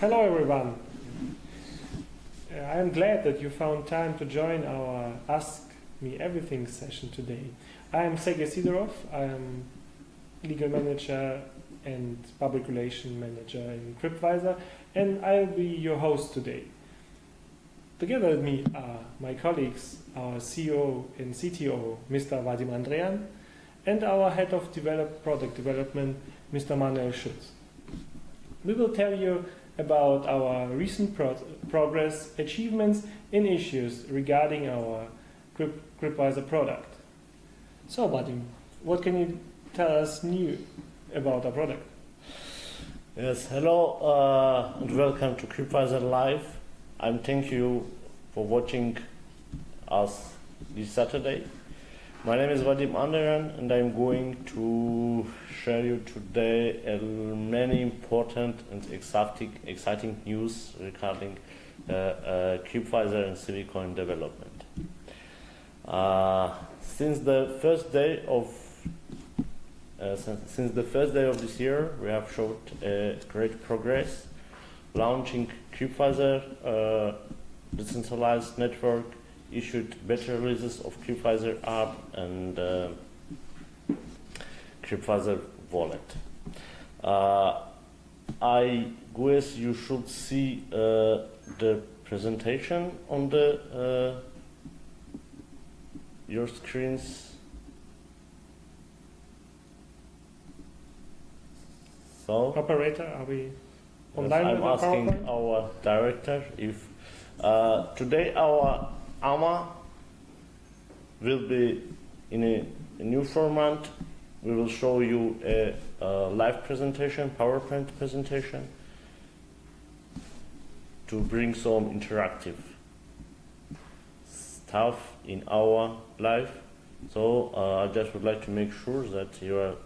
Hello everyone. I am glad that you found time to join our Ask Me Everything session today. I am Sergey Sidorov. I am legal manager and public relation manager in Crypviser, and I will be your host today. Together with me are my colleagues, our CEO and CTO, Mr. Vadim Andrean, and our head of product development, Mr. Manuel Schütz. We will tell you about our recent progress, achievements, and issues regarding our Crypviser product. So, Vadim, what can you tell us new about our product? Yes, hello and welcome to Crypviser Live. Thank you for watching us this Saturday. My name is Vadim Andrean and I'm going to share you today many important and exciting news regarding Crypviser and CVcoin development. Since the first day of this year, we have showed great progress, launching Crypviser decentralized network, issued beta releases of Crypviser app and Crypviser wallet. I guess you should see the presentation on the your screens. So, Operator, are we online? I'm asking our director if today our AMA will be in a new format. We will show you a live presentation, PowerPoint presentation, to bring some interactive stuff in our live. So I just would like to make sure that you are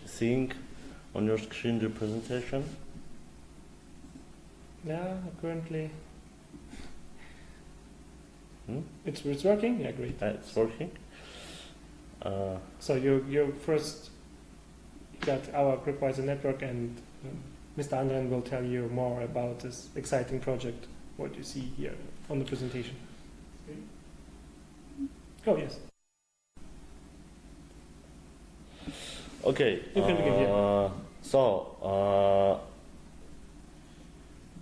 seeing on your screen the presentation. Yeah, currently. It's working? Yeah, great. It's working. So you first got our Crypviser network, and Mr. Andren will tell you more about this exciting project, what you see here on the presentation. Oh, yes. Okay. You can begin here.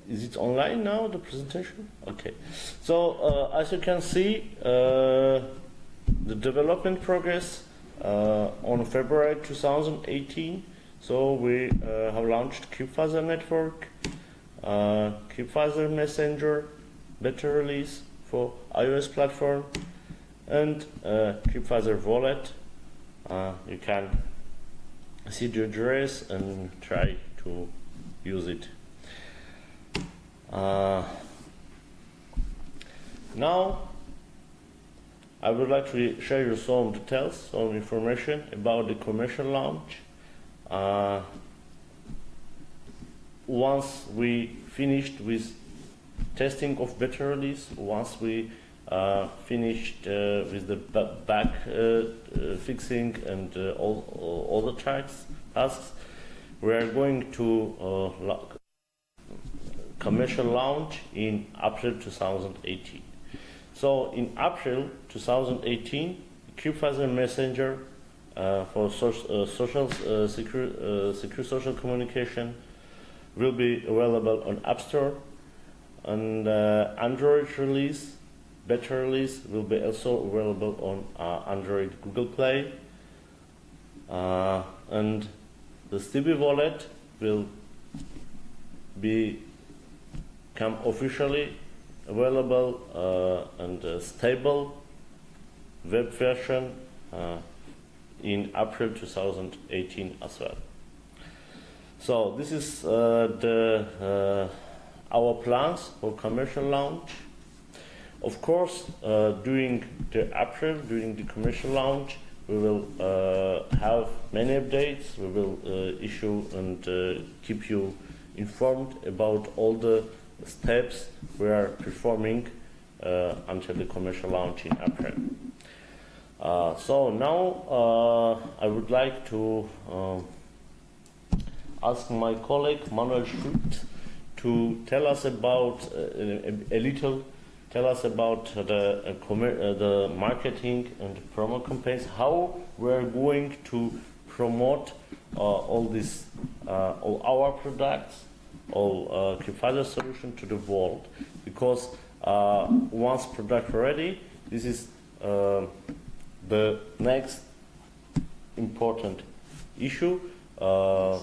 Is it online now, the presentation? Okay. So, as you can see, the development progress on February 2018. So we have launched Crypviser network, Crypviser Messenger, beta release for iOS platform, and Crypviser wallet. You can see the address and try to use it. Now I would like to share you some details, some information about the commercial launch. Once we finished with testing of beta release, once we finished with the back fixing and all the tasks, we are going to commercial launch in April 2018. So in April 2018, Crypviser Messenger for secure social communication will be available on App Store, and Android release, beta release, will be also available on Android Google Play, and the CB wallet will become officially available and stable web version in April 2018 as well. So this is our plans for commercial launch. Of course, during the commercial launch, we will have many updates. We will issue and keep you informed about all the steps we are performing until the commercial launch in April. So now I would like to ask my colleague Manuel Schütz to tell us about a little. Tell us about the marketing and promo campaigns. How we're going to promote all this, all our products, all Crypviser solution to the world. Because once product ready, this is the next important issue to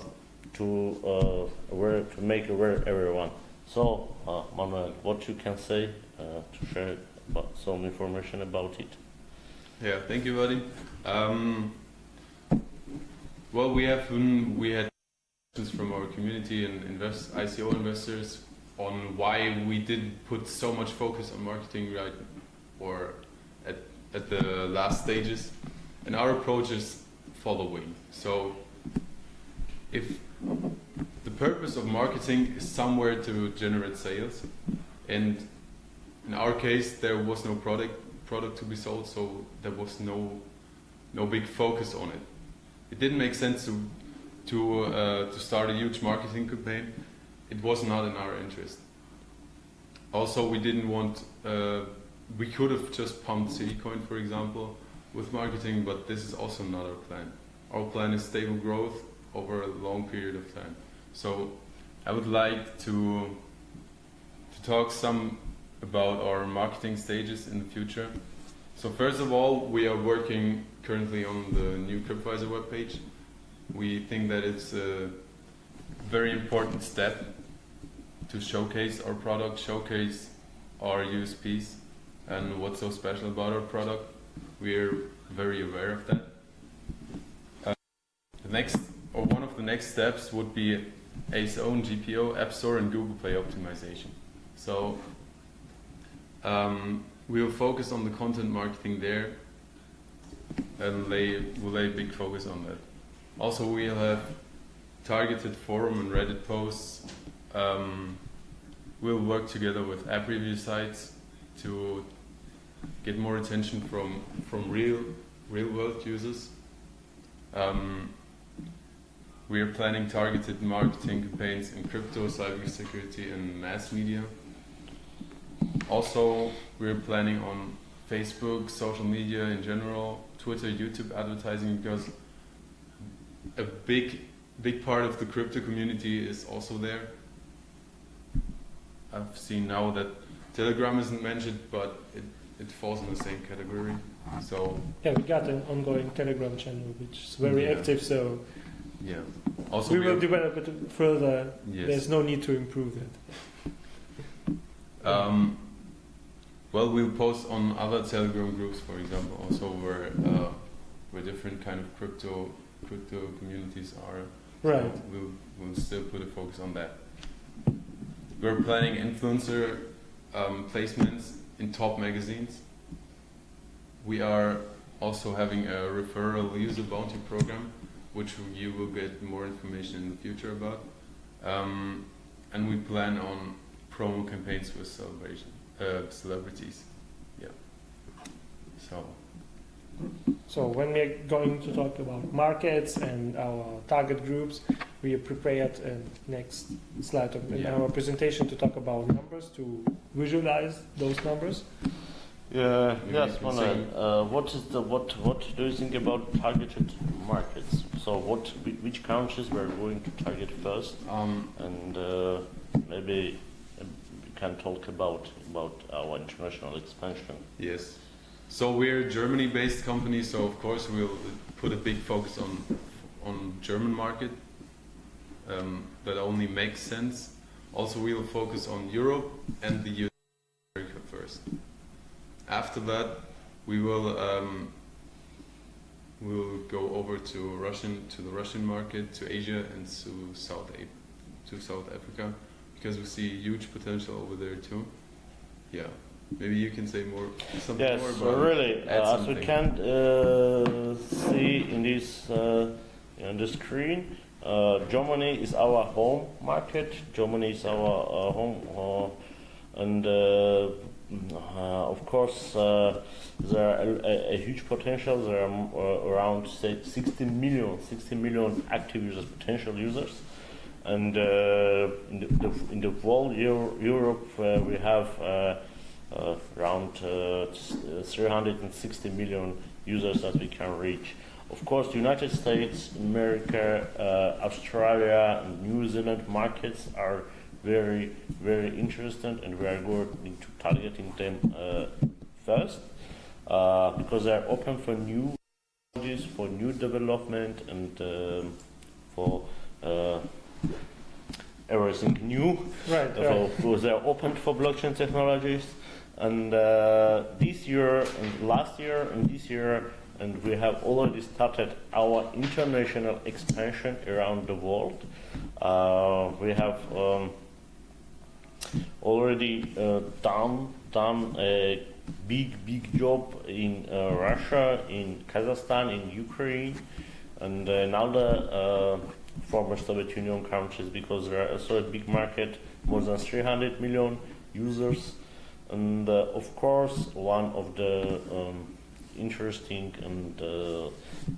make aware everyone. So, Manuel, what you can say to share about some information about it? Yeah, thank you, buddy. Well, we had questions from our community and ICO investors on why we didn't put so much focus on marketing right or at the last stages. And our approach is following. So if the purpose of marketing is somewhere to generate sales, and in our case there was no product to be sold, so there was no big focus on it. It didn't make sense to start a huge marketing campaign. It was not in our interest. Also, we didn't want. We could have just pumped CVcoin, for example, with marketing, but this is also not our plan. Our plan is stable growth over a long period of time. So I would like to talk some about our marketing stages in the future. So first of all, we are working currently on the new Crypviser webpage. We think that it's a very important step to showcase our product, showcase our USPs and what's so special about our product. We're very aware of that. One of the next steps would be ASO and GPO, App Store and Google Play optimization. So we'll focus on the content marketing there and we'll lay big focus on that. Also, we'll have targeted forum and Reddit posts. We'll work together with app review sites to get more attention from real world users. We are planning targeted marketing campaigns in crypto, cybersecurity, and mass media. Also, we're planning on Facebook, social media in general, Twitter, YouTube advertising, because a big part of the crypto community is also there. I've seen now that Telegram isn't mentioned, but it falls in the same category. So yeah, we got an ongoing Telegram channel which is very active. So yeah, also we will develop it further. Yes. There's no need to improve it. Well, we'll post on other Telegram groups, for example, also where different kind of crypto communities are. Right. So we'll still put a focus on that. We're planning influencer placements in top magazines. We are also having a referral user bounty program, which you will get more information in the future about. And we plan on promo campaigns with celebrities. Yeah. So when we're going to talk about markets and our target groups, we are prepared in next slide of our presentation to talk about numbers, to visualize those numbers. Yeah, yes, Manuel. What do you think about targeted markets? So which countries we're going to target first? And maybe we can talk about our international expansion. Yes. So we're a Germany-based company, so of course we'll put a big focus on German market. That only makes sense. Also, we'll focus on Europe and the US America first. After that, we will we'll go over to the Russian market, to Asia, and to South Africa, because we see huge potential over there too. Yeah. Maybe you can say something more about so really, as we can see in this on the screen, Germany is our home market. Germany is our home, and of course there are a huge potential. There are around 60 million active users, potential users, And in the whole Europe, we have around 360 million users that we can reach. Of course, the United States, America, Australia, and New Zealand markets are very, very interesting, and we are going to targeting them first because they are open for new technologies, for new development, and for everything new. Right. So they are open for blockchain technologies, and this year, and last year, and this year. And we have already started our international expansion around the world. We have already done a big job in Russia, in Kazakhstan, in Ukraine, and in other former Soviet Union countries, because there are also a big market, more than 300 million users. And of course, one of the interesting and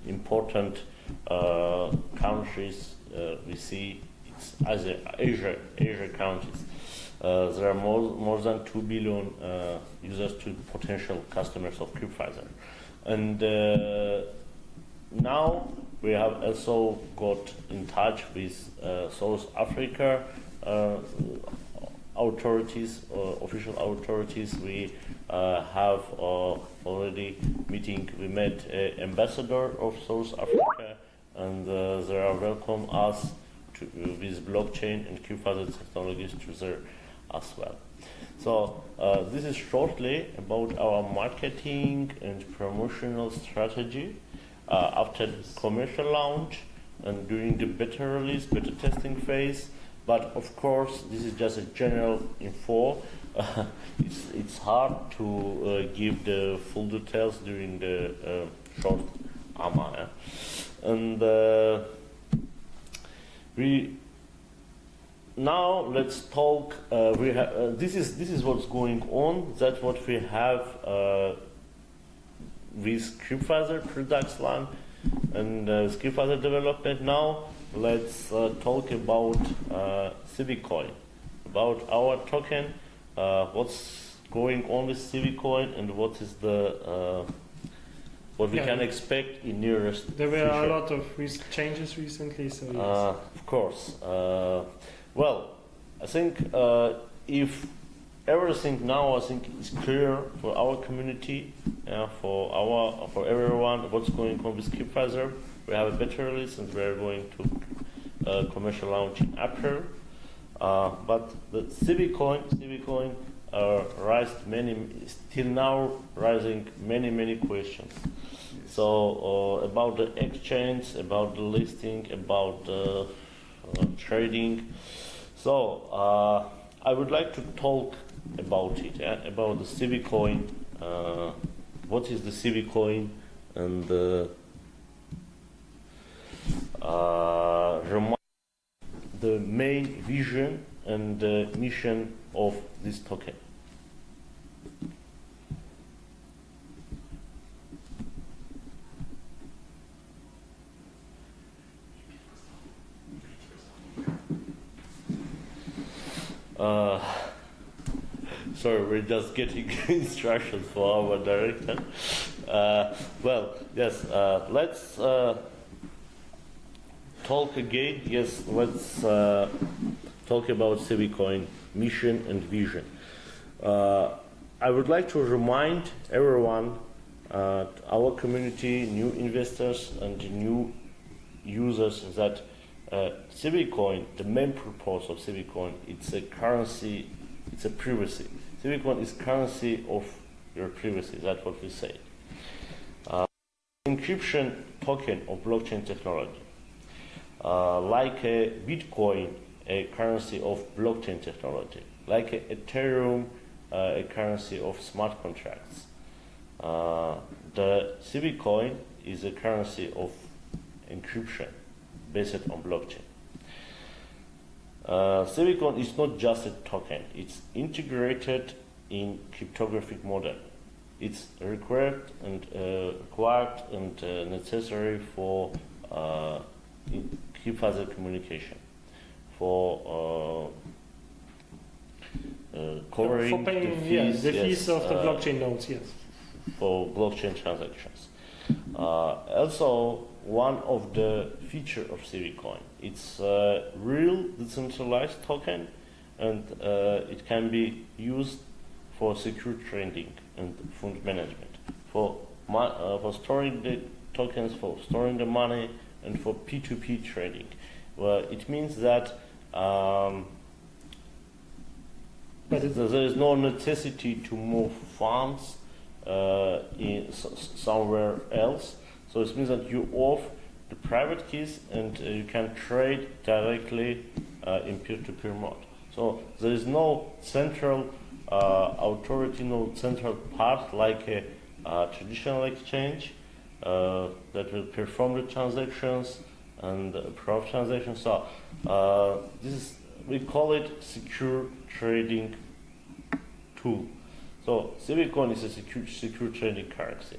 important countries we see it's Asia countries. There are more than 2 billion users to potential customers of Crypviser, and now we have also got in touch with South Africa authorities, official authorities. We have already meeting. We met ambassador of South Africa, and they are welcome us to, with blockchain and Crypviser technologies to there as well. So this is shortly about our marketing and promotional strategy after the commercial launch and during the beta release, beta testing phase. But of course, this is just a general info. It's hard to give the full details during the short AMA. And we now let's talk. We have this is what's going on. That's what we have with Crypviser products line and Crypviser development now. Let's talk about CVcoin, about our token, what's going on with CVcoin, and what is the what we can expect in nearest There were future. a lot of changes recently, so yes. Of course. Well, I think if everything now, I think, is clear for our community, for everyone, what's going on with Crypviser. We have a beta release, and we are going to commercial launch in April. But the CVcoin raised still now rising many questions. So about the exchange, about the listing, about the trading. So I would like to talk about it, about the CVcoin. What is the CVcoin, and remind the main vision and the mission of this token. Sorry, we're just getting instructions for our director. Well, yes, let's talk again. Yes, let's talk about CVcoin mission and vision. I would like to remind everyone, our community, new investors and new users, that CVcoin, the main purpose of CVcoin, it's a currency, it's a privacy. CVcoin is currency of your privacy, that's what we say. Encryption token of blockchain technology. Like a Bitcoin, a currency of blockchain technology. Like a Ethereum, a currency of smart contracts. The CVcoin is a currency of encryption based on blockchain. CVcoin is not just a token, it's integrated in cryptographic model. It's required and necessary for Crypviser communication, for covering for paying, the fees of the blockchain nodes, yes. for blockchain transactions. Also, one of the features of CVcoin, it's a real decentralized token, and it can be used for secure trading and fund management, for storing the tokens, for storing the money, and for P2P trading. Well, it means that there is no necessity to move funds somewhere else. So it means that you off the private keys and you can trade directly in peer-to-peer mode. So there is no central authority, no central part like a traditional exchange that will perform the transactions and approve transactions. So we call it secure trading tool. So CVcoin is a secure trading currency,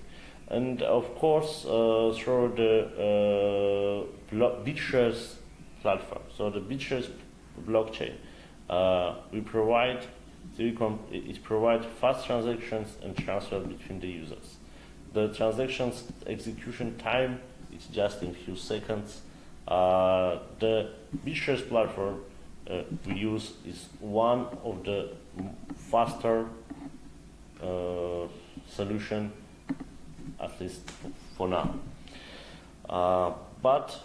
and of course through the Bitshares platform, so the Bitshares blockchain, we provide CVcoin. It provides fast transactions and transfer between the users. The transactions execution time is just in few seconds. The Bitshares platform we use is one of the faster solution, at least for now. But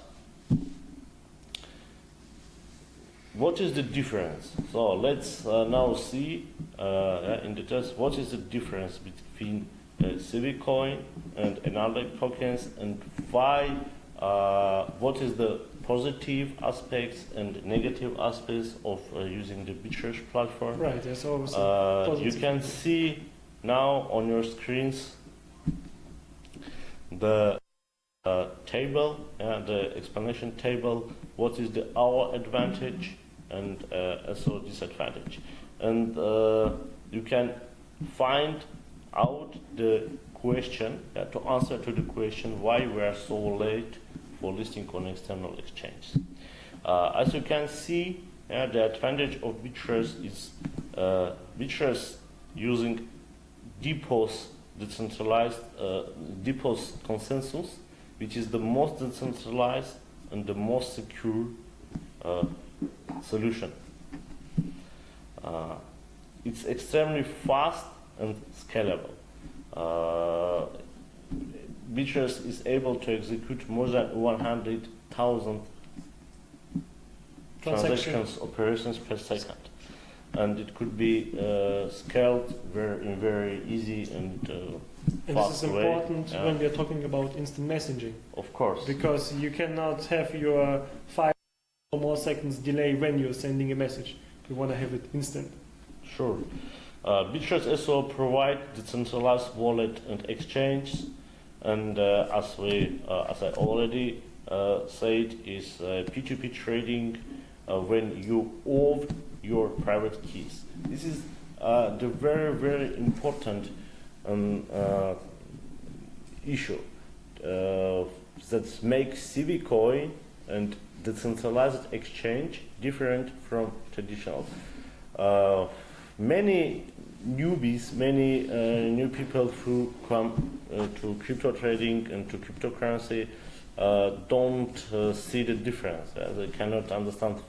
what is the difference? So let's now see in the test what is the difference between CVcoin and another tokens, and why. What is the positive aspects and negative aspects of using the Bitshares platform? Right. There's always you can see now on your screens the table, the explanation table. What is our advantage and also disadvantage, and you can find out the question to answer to the question why we are so late for listing on external exchanges. As you can see, the advantage of Bitshares is Bitshares using DPoS decentralized DPoS consensus, which is the most decentralized and the most secure solution. It's extremely fast and scalable. Bitshares is able to execute more than 100,000 transactions operations per second, and it could be scaled in very easy and fast this is way. important when we are talking about instant messaging. Of course. Because you cannot have your 5 or more seconds delay when you're sending a message. You want to have it instant. Sure. Bitshares also provide decentralized wallet and exchange, and as I already said, is P2P trading when you own your private keys. This is the very, very important issue that makes CVcoin and decentralized exchange different from traditional. Many newbies, many new people who come to crypto trading and to cryptocurrency don't see the difference. They cannot understand.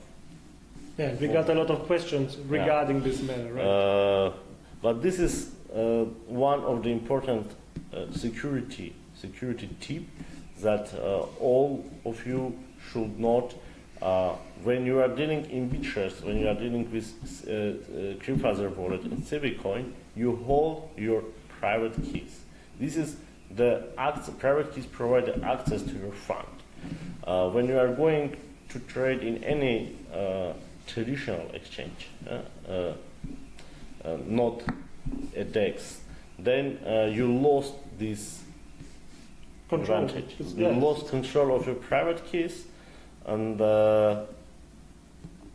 Yeah, we got a lot of questions regarding this matter, right? But this is one of the important security tip that all of you should not. When you are dealing in Bitshares, when you are dealing with Crypviser wallet and CVcoin, you hold your private keys. This is private keys provide the access to your fund. When you are going to trade in any traditional exchange, not a DEX, then you lost this advantage. You lost control of your private keys. And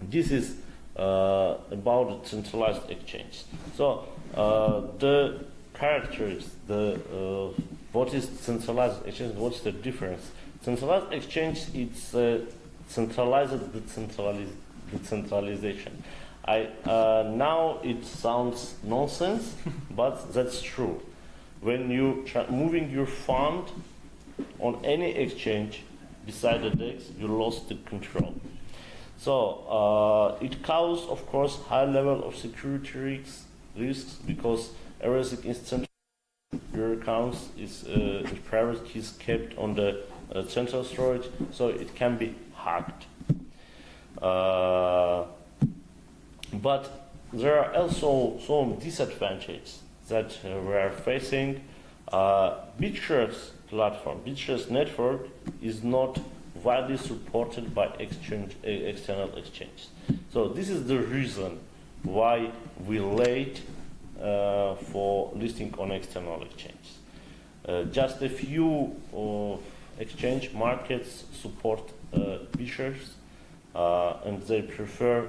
this is about the centralized exchange. So the characteristics, what is centralized exchange? What's the difference? Centralized exchange, it's centralized decentralization. Now it sounds nonsense, but that's true. When you moving your fund on any exchange beside the DEX, you lost the control. So it causes, of course, high level of security risks because everything is central. Your accounts is private keys kept on the central storage, so it can be hacked. But there are also some disadvantages that we are facing. Bitshares platform, Bitshares network is not widely supported by external exchanges. So this is the reason why we late for listing on external exchanges. Just a few exchange markets support Bitshares, and they prefer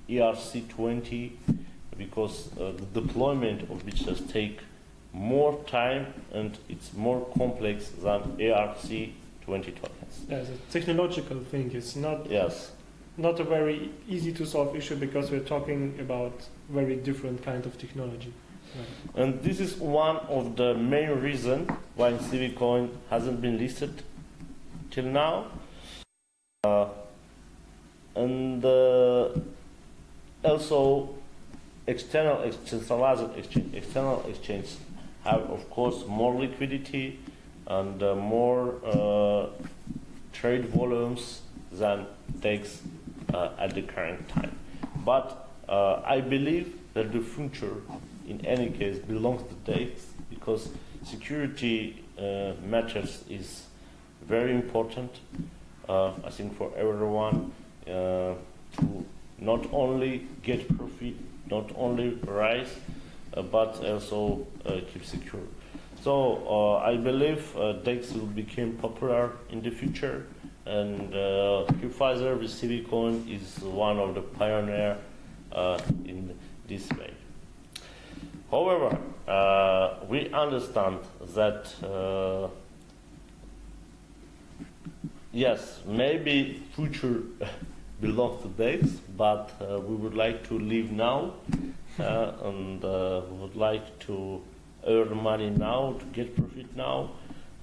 ERC20 because the deployment of Bitshares take more time and it's more complex than ERC20 tokens. As a technological thing, it's not not a very easy to solve issue because we're talking about very different kind of technology. Right. And this is one of the main reasons why CVcoin hasn't been listed till now. And also external exchanges have, of course, more liquidity and more trade volumes than DEX at the current time. But I believe that the future, in any case, belongs to DEX because security matters is very important, I think, for everyone to not only get profit, not only rise, but also keep secure. So I believe DEX will become popular in the future, and Crypviser with CVcoin is one of the pioneers in this way. However, we understand that yes, maybe future belongs to DEX, but we would like to live now, and we would like to earn money now, to get profit now.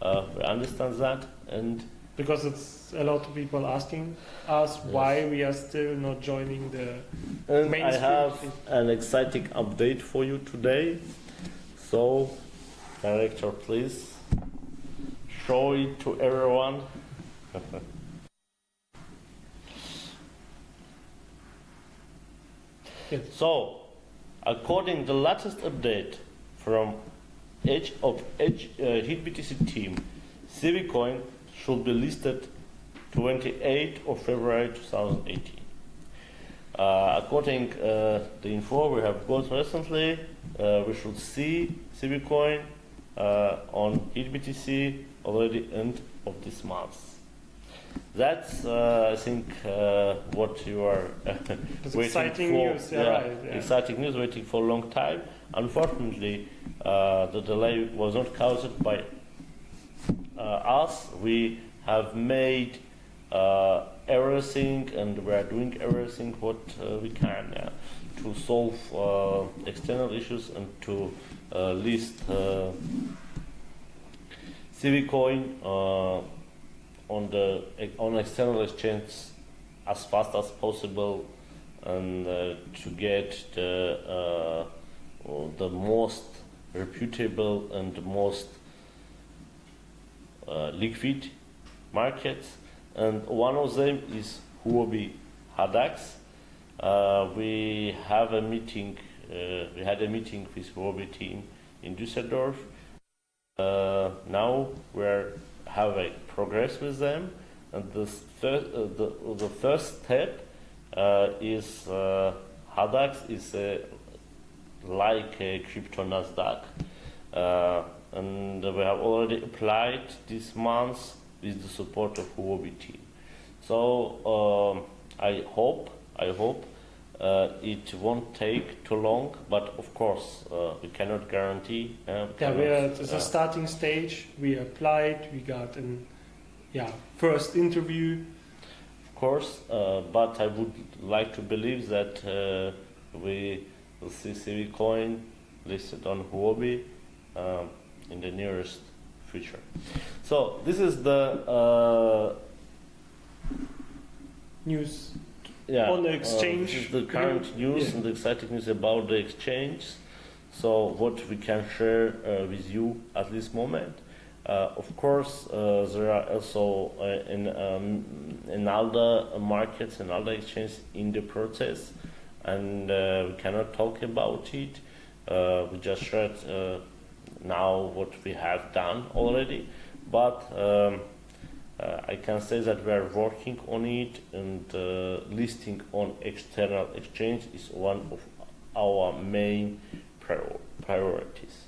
We understand that, and because it's a lot of people asking us why we are still not joining the mainstream. I have an exciting update for you today. So, director, please show it to everyone. Yes. So, according to the latest update from HitBTC team, CVcoin should be listed 28th of February 2018. According to the info we have got recently, we should see CVcoin on HitBTC already end of this month. That's, I think, what you are waiting exciting for. news, right, yeah. Exciting news, waiting for a long time. Unfortunately, the delay was not caused by us. We have made everything, and we are doing everything what we can to solve external issues and to list CVcoin on external exchange as fast as possible, and to get the most reputable and the most liquid markets, and one of them is Huobi Hadax. We have a meeting. We had a meeting with Huobi team in Düsseldorf. Now we're having progress with them, and the first step is Hadax is like a crypto Nasdaq, and we have already applied this month with the support of Huobi team. So I hope it won't take too long, but of course we cannot guarantee. We are at the starting stage. We applied. We got an first interview. Of course, but I would like to believe that we will see CVcoin listed on Huobi in the nearest future. So this is the News on the exchange. This is the current news and the exciting news about the exchange. So what we can share with you at this moment. Of course, there are also in other markets and other exchanges in the process, and we cannot talk about it. We just shared now what we have done already, but I can say that we are working on it, and listing on external exchange is one of our main priorities.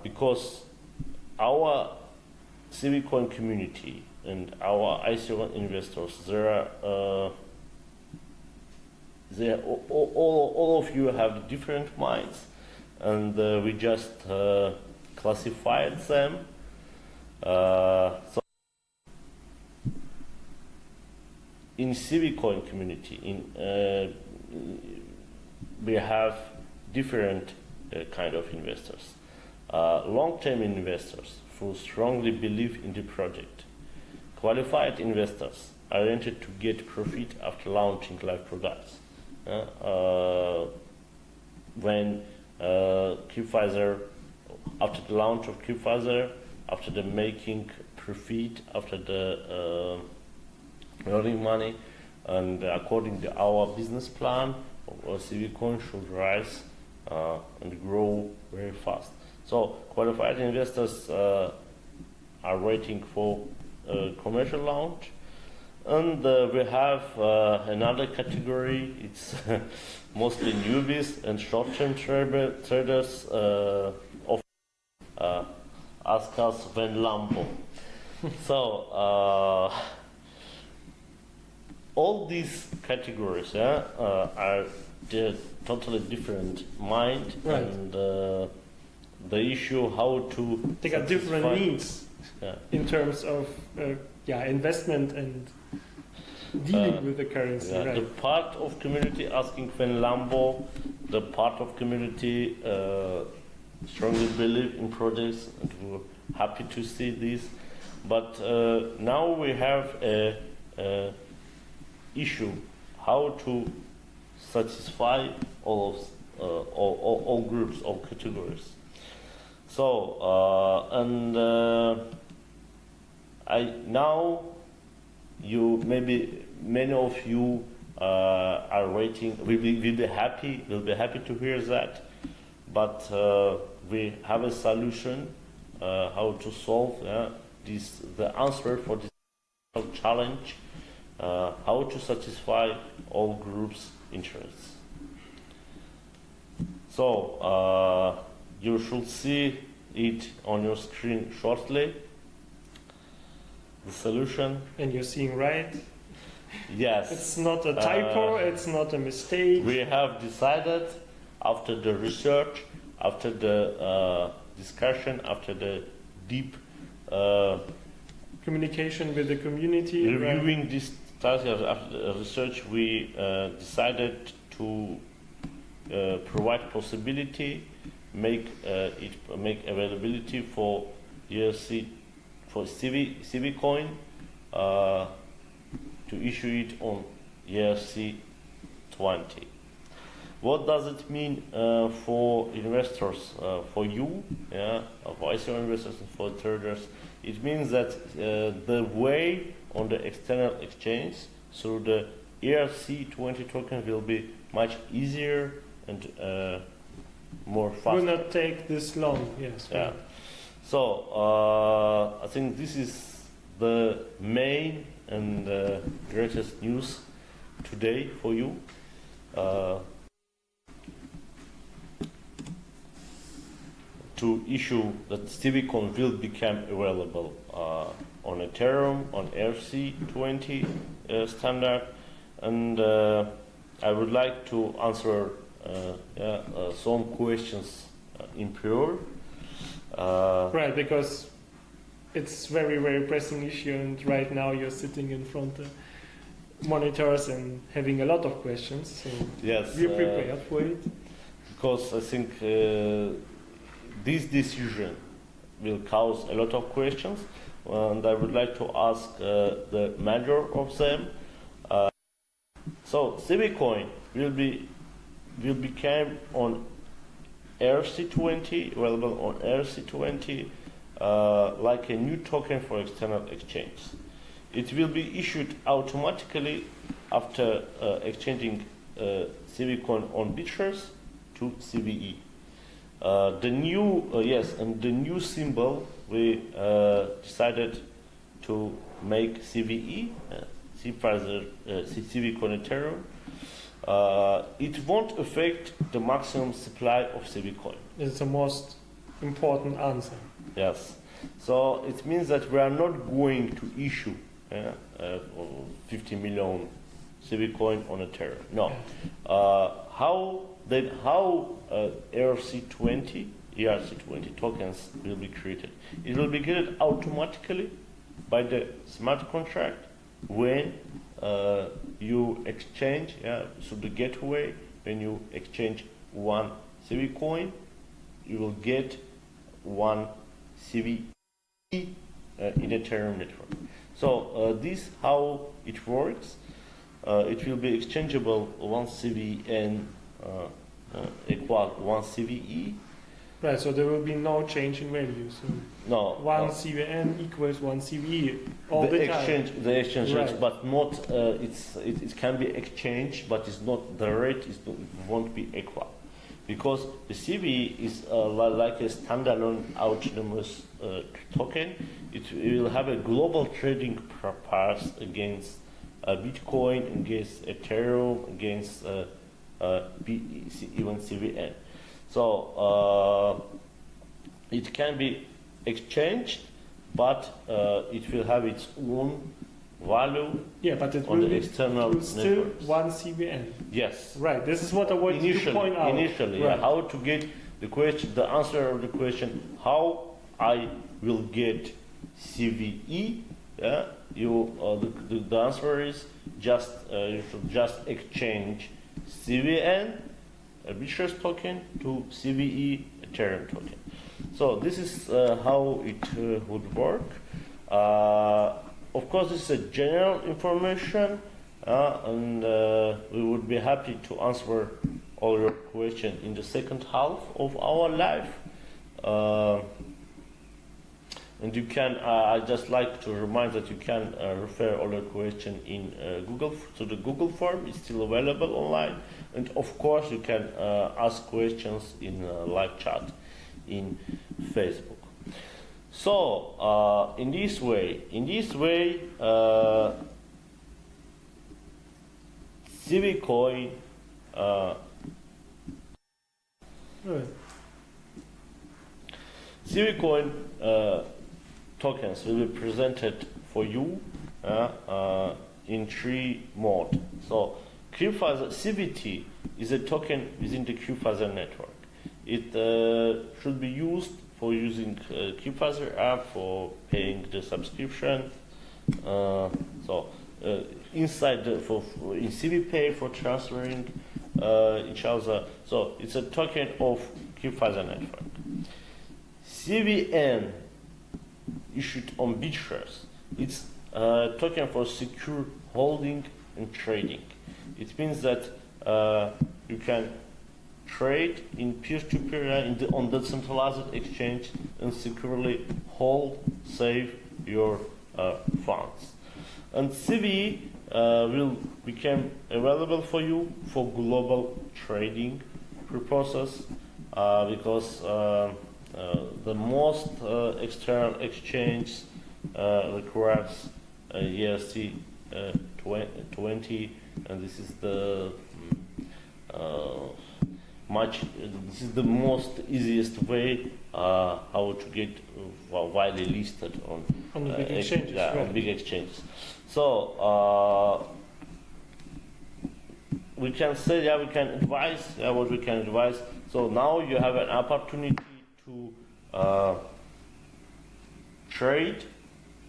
Because our CVcoin community and our ICO investors, all of you have different minds, and we just classified them. So in CVcoin community, we have different kind of investors. Long-term investors who strongly believe in the project. Qualified investors oriented to get profit after launching live products. When Crypviser, after the launch of Crypviser, after the making profit, after the earning money, and according to our business plan, CVcoin should rise and grow very fast. So qualified investors are waiting for a commercial launch, and we have another category. It's mostly newbies and short-term traders. Ask us when Lambo. So all these categories are totally different mind, right. And the issue how to they got different needs in terms of investment and dealing with the currency. Right. The part of community asking when Lambo, the part of community strongly believe in projects, and we're happy to see this. But now we have a issue how to satisfy all groups, all categories. So maybe many of you are waiting. Will be happy to hear that. But we have a solution how to solve the answer for this challenge, how to satisfy all groups' interests. So you should see it on your screen shortly. The solution. And you're seeing right? Yes. It's not a typo, it's not a mistake. We have decided after the research, after the discussion, after the deep communication with the community, reviewing this study, after the research, we decided to provide possibility, make availability for ERC, for CVcoin to issue it on ERC 20. What does it mean for investors, for you, for ICO investors and for traders? It means that the way on the external exchange through the ERC20 token will be much easier and more fast. Will not take this long, yes. Yeah. So I think this is the main and greatest news today for you. To issue that CVcoin will become available on Ethereum, on ERC20 standard, and I would like to answer some questions in pure. Right, because it's very, very pressing issue, and right now you're sitting in front of monitors and having a lot of questions, so Yes, we're prepared for it. because I think this decision will cause a lot of questions, and I would like to ask the major of them. So CVcoin will become on ERC20, available on ERC20, like a new token for external exchange. It will be issued automatically after exchanging CVcoin on Bitshares to CVE. The new symbol we decided to make CVE, CVcoin Ethereum. It won't affect the maximum supply of CVcoin. It's the most important answer. Yes. So it means that we are not going to issue 50 million CVcoin on Ethereum. No. How ERC20 tokens will be created? It will be created automatically by the smart contract when you exchange, so the gateway, when you exchange one CVcoin, you will get one CVE in Ethereum network. So this how it works. It will be exchangeable one CVN equal one CVE. Right, so there will be no change in value. So No, one CVN equals one CVE all the time. The exchange Right. rate, but not it can be exchanged, but it's not the rate won't be equal, because the CVE is like a standalone autonomous token. It will have a global trading purpose against Bitcoin, against Ethereum, against even CVN. So it can be exchanged, but it will have its own value. Yeah, but it on will the be external it will still networks. one CVN. Yes. Right, this is what I want to point out. Initially, right. how to get the question, the answer of the question, how I will get CVE. Yeah, the answer is just you should just exchange CVN, a Bitshares token, to CVE Ethereum token. So this is how it would work. Of course, this is a general information, and we would be happy to answer all your questions in the second half of our live. And you can, I just like to remind that you can refer all your questions in Google, so the Google form is still available online. And of course, you can ask questions in live chat in Facebook. So in this way, CVcoin. Right. CVcoin tokens will be presented for you in three modes. So Crypviser CVT is a token within the Crypviser network. It should be used for using Crypviser app, for paying the subscription. Inside in CVPay for transferring each other. So it's a token of Crypviser network. CVN issued on Bitshares. It's a token for secure holding and trading. It means that you can trade in peer-to-peer on the decentralized exchange and securely hold, save your funds. And CVE will become available for you for global trading purposes because the most external exchange requires ERC20, and this is the this is the most easiest way how to get widely listed on the big exchanges. Right. On big exchanges. So we can say, we can advise what we can advise. So now you have an opportunity to trade,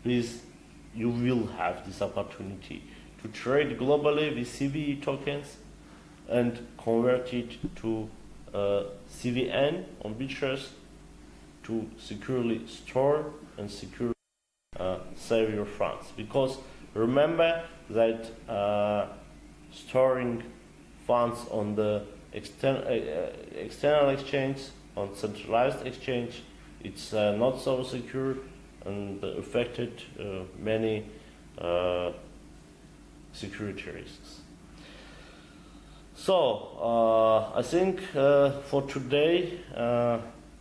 please, you will have this opportunity to trade globally with CVE tokens and convert it to CVN on Bitshares to securely store and securely save your funds. Because remember that storing funds on the external exchange, on centralized exchange, it's not so secure and affected many security risks. So I think for today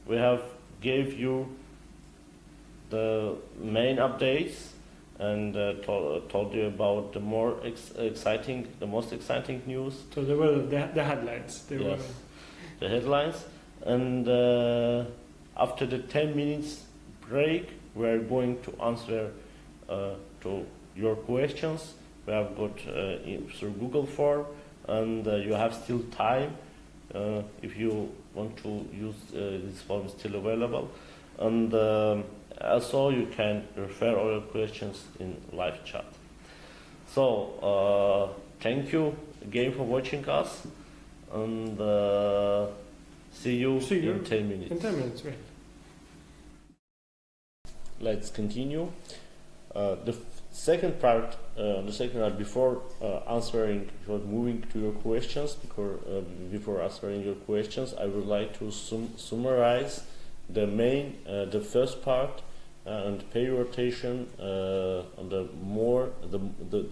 we have gave you the main updates and told you about the most exciting news. So there were the headlines. Yes, the headlines. And after the 10 minutes break, we are going to answer to your questions. We have got through Google form, and you have still time if you want to use this form, still available. And also you can refer all your questions in live chat. So thank you again for watching us, and see you in 10 minutes. In 10 minutes, right. Let's continue. The second part, before moving to your questions, before answering your questions, I would like to summarize the first part and pay rotation on the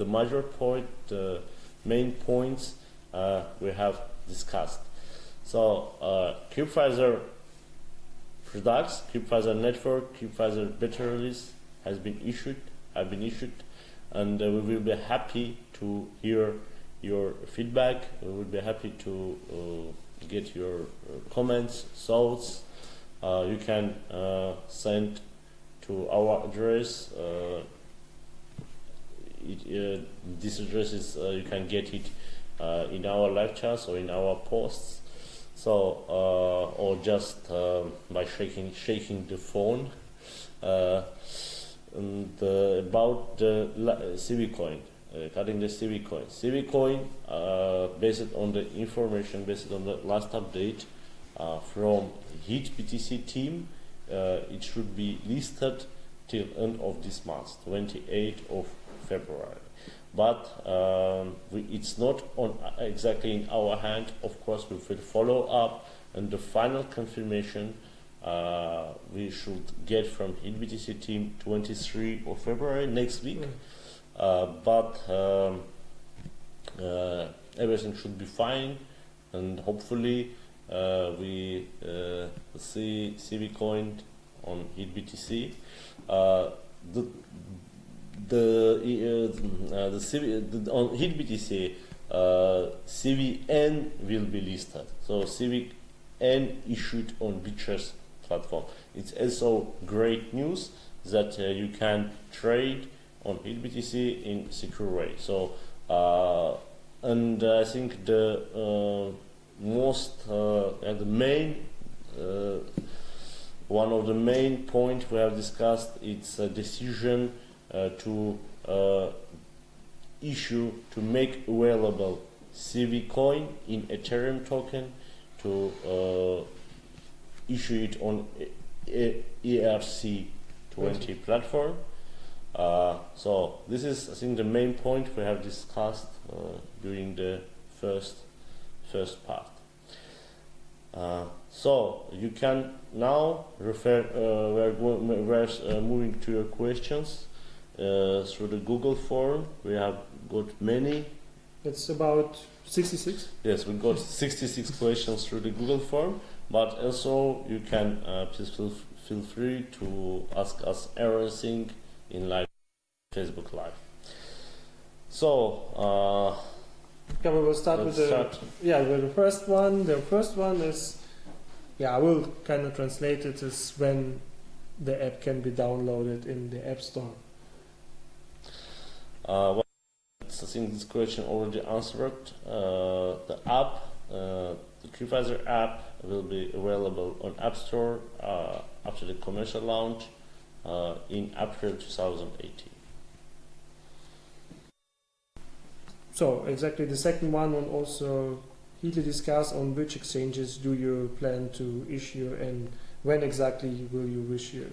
major point, the main points we have discussed. So Crypviser products, Crypviser network, Crypviser beta release have been issued, and we will be happy to hear your feedback. We will be happy to get your comments, thoughts. You can send to our address. This address is you can get it in our live chats or in our posts. So or just by shaking the phone. And about the CVcoin, regarding the CVcoin. CVcoin, based on the information, based on the last update from HitBTC team, it should be listed till end of this month, 28th of February. But it's not exactly in our hand. Of course, we will follow up, and the final confirmation we should get from HitBTC team 23 of February next week. But everything should be fine, and hopefully we see CVcoin on HitBTC. On HitBTC, CVN will be listed. So CVN issued on Bitshares platform. It's also great news that you can trade on HitBTC in secure way. So and I think the main one of the main points we have discussed, it's a decision to make available CVcoin in Ethereum token, to issue it on ERC20 platform. So this is, I think, the main point we have discussed during the first part. So you can now refer. We're moving to your questions through the Google form. We have got many. It's about 66. Yes, we got 66 questions through the Google form. But also you can please feel free to ask us everything in live Facebook Live. So we will start with the first one. The first one is, I will kind of translate it as when the app can be downloaded in the App Store. I think this question already answered. The app, the Crypviser app, will be available on App Store after the commercial launch, in April 2018. So exactly the second one, and also heatly discuss on which exchanges do you plan to issue and when exactly will you issue?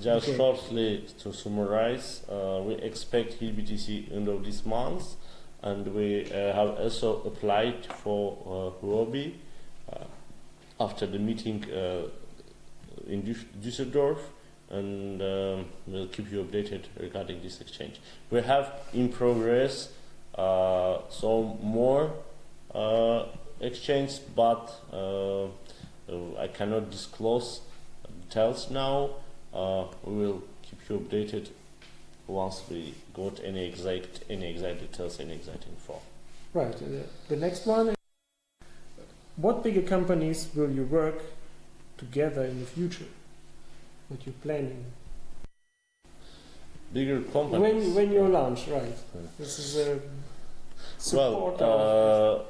Just Okay. shortly to summarize, we expect HealBTC end of this month, and we have also applied for Huobi after the meeting in Düsseldorf, and we'll keep you updated regarding this exchange. We have in progress some more exchange, but I cannot disclose details now. We will keep you updated once we got any exact details, any exact info. Right. The next one is, what bigger companies will you work together in the future? What you're planning? Bigger companies. When you launch, right? This is a support of...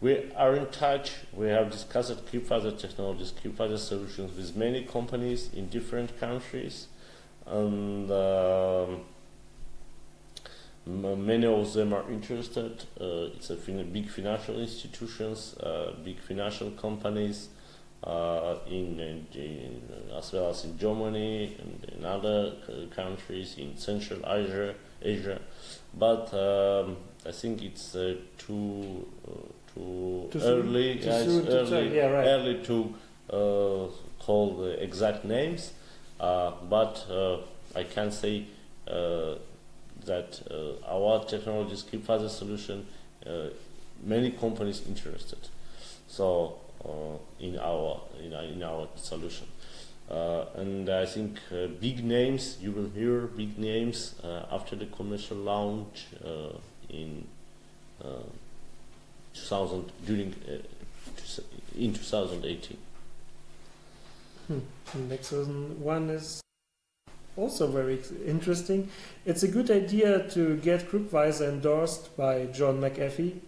We are in touch. We have discussed Crypviser technologies, Crypviser solutions with many companies in different countries, and many of them are interested. It's big financial institutions, big financial companies, as well as in Germany and in other countries in Central Asia. But I think it's too early. Early to call the exact names, but I can say that our technology Crypviser solution, many companies interested. So in our solution, and I think big names, you will hear big names after the commercial launch in 2018. The next one is also very interesting. It's a good idea to get Crypviser endorsed by John McAfee.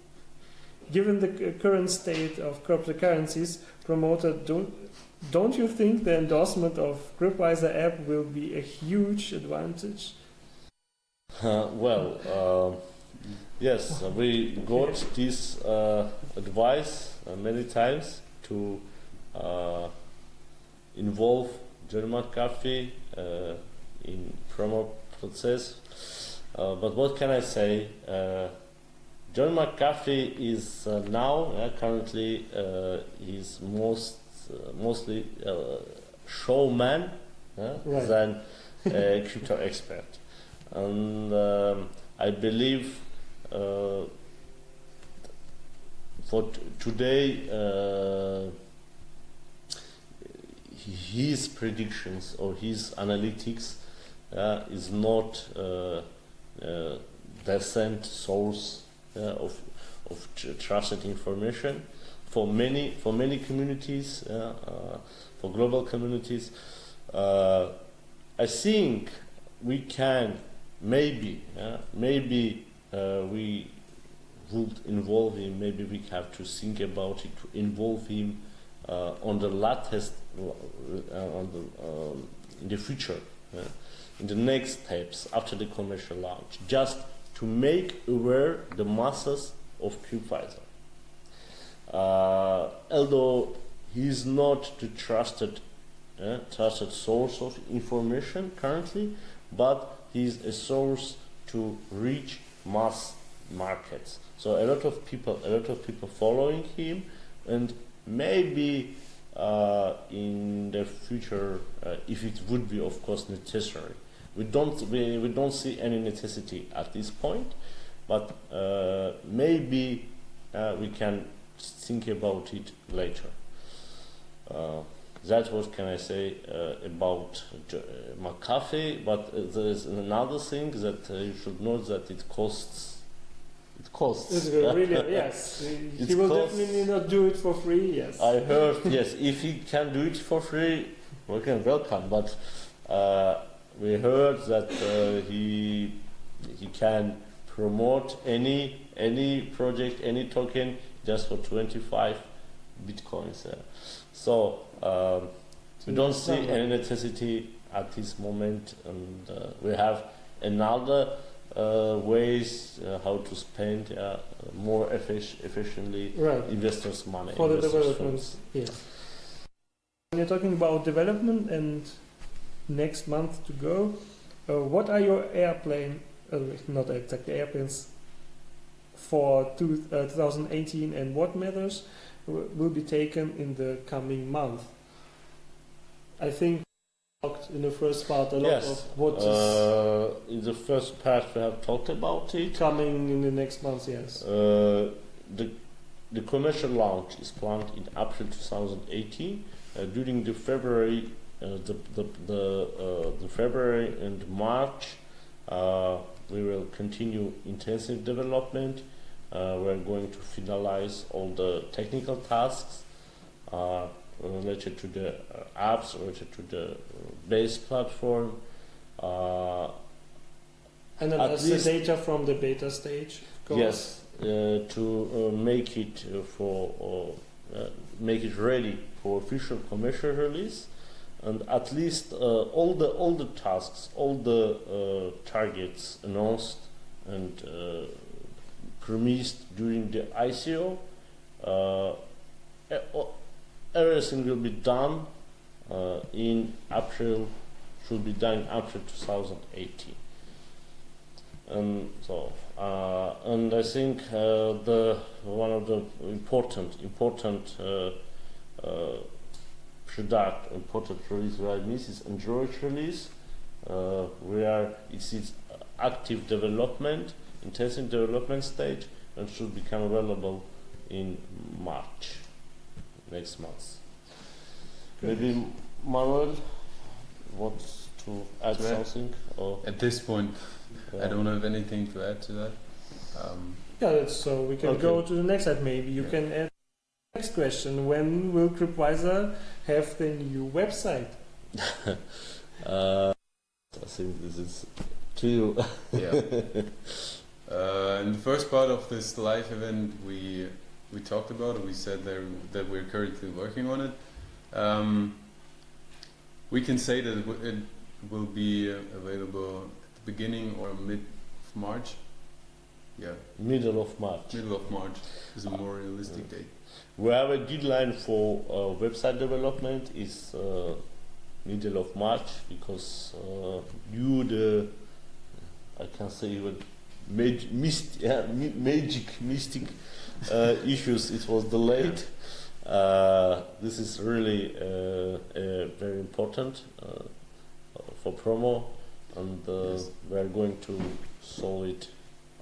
Given the current state of cryptocurrencies promoted, don't you think the endorsement of Crypviser app will be a huge advantage? Yes, we got this advice many times to involve John McAfee in promo process. But what can I say? John McAfee is now currently he's mostly showman Right. than a crypto expert, and I believe for today his predictions or his analytics is not decent source of trusted information for many communities, for global communities. I think we can maybe we would involve him. Maybe we have to think about it to involve him on the latest in the future, in the next steps after the commercial launch, just to make aware the masses of Crypviser. Although he is not the trusted source of information currently, but he is a source to reach mass markets. So a lot of people following him, and maybe in the future, if it would be, of course, necessary. We don't see any necessity at this point, but maybe we can think about it later. That's what can I say about McAfee. But there is another thing that you should note, that it costs. It costs. It's really, yes. He will definitely not do it for free. Yes. I heard. Yes, if he can do it for free, we can welcome. But we heard that he can promote any project, any token just for $25 bitcoins. So we don't see any necessity at this moment, and we have another ways how to spend more efficiently Right. investors' money. For the investors' development, funds. yes. When you're talking about development and next month to go, what are your not exactly airplanes, for 2018, and what measures will be taken in the coming month? I think we talked in the first part a lot Yes. of what is In the first part we have talked about it. coming in the next month, yes. The commercial launch is planned in April 2018. During the February, the February and March, we will continue intensive development. We're going to finalize all the technical tasks related to the apps, related to the base platform. Analyze the data from the beta stage, of course. Yes, to make it make it ready for official commercial release, and at least all the tasks, all the targets announced and promised during the ICO, everything will be done in April. Should be done in April 2018. And so, and I think the one of the important release right now is Android release. It's active development, intensive development stage, and should become available in March next month. Maybe Manuel wants to add something, or At this point, I don't have anything to add to that. Yeah, so we can go to the next slide. Maybe you can add the next question. When will Crypviser have the new website? I think this is to you. Yeah. In the first part of this live event, we talked about it. We said that we're currently working on it. We can say that it will be available at the beginning or mid of March. Yeah. Middle of March. Middle of March is a more realistic date. We have a deadline for website development is middle of March, because due the, I can say even mystic issues, it was delayed. This is really very important for promo, and Yes. we are going to solve it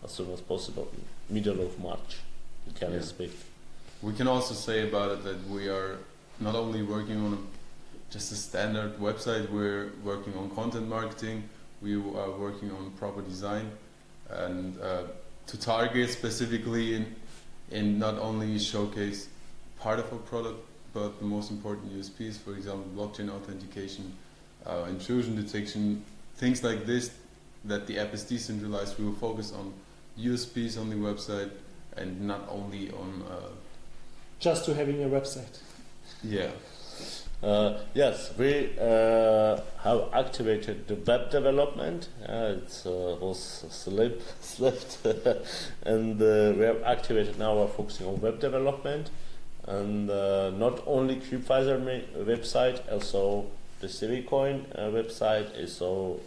as soon as possible. Middle of March, you can expect. We can also say about it that we are not only working on just a standard website, we're working on content marketing, we are working on proper design, and to target specifically in not only showcase part of our product, but the most important USPs, for example, blockchain authentication, intrusion detection, things like this, that the app is decentralized. We will focus on USPs on the website and not only on Just to having a website. Yes, we have activated the web development. It was slept, and we have activated. Now we're focusing on web development, and not only Crypviser website, also the CVcoin website, also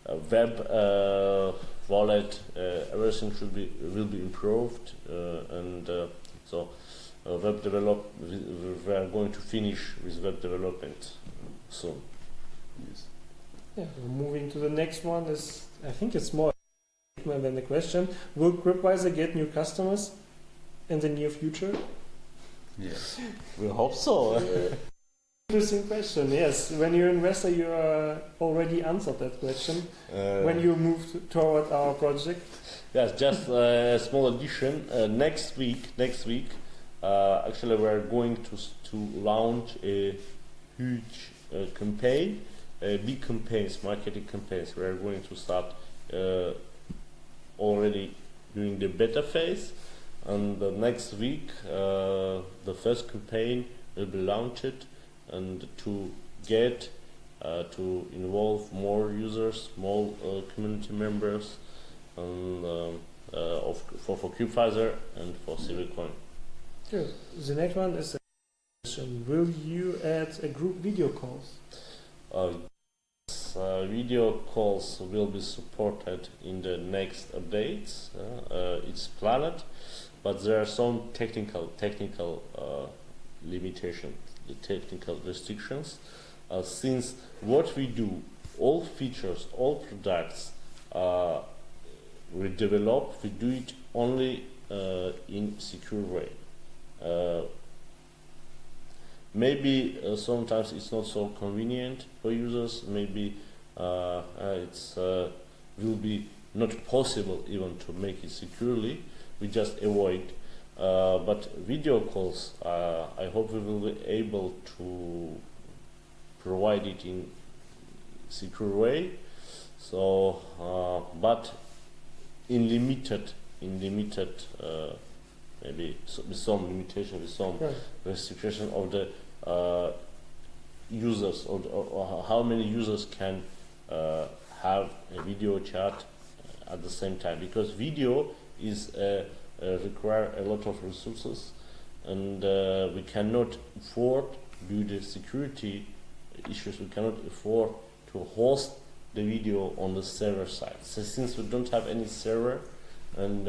a web wallet. Everything will be improved, and so. We are going to finish with web development soon. yes. Yeah, moving to the next one is, I think it's more than the question. Will Crypviser get new customers in the near future? Yes. We hope so. Interesting question. Yes, when you're an investor, you already answered that question. When you moved toward our project. Yes, just a small addition. Next week, actually, we are going to launch a huge campaign, big campaigns, marketing campaigns. We are going to start already during the beta phase, and the next week the first campaign will be launched, and to get to involve more users, more community members, and for Crypviser and for CVcoin. Good. The next one is a question. Will you add a group video calls? Video calls will be supported in the next updates. It's planned, but there are some technical limitations, the technical restrictions. Since what we do, all features, all products we develop, we do it only in secure way. Maybe sometimes it's not so convenient for users. Maybe it's will be not possible even to make it securely. We just avoid. But video calls, I hope we will be able to provide it in secure way. So, but in limited, maybe with some limitation, with some restriction of the users, or how many users can have a video chat at the same time, because video is require a lot of resources, and we cannot afford, due to security issues, we cannot afford to host the video on the server side. So since we don't have any server, and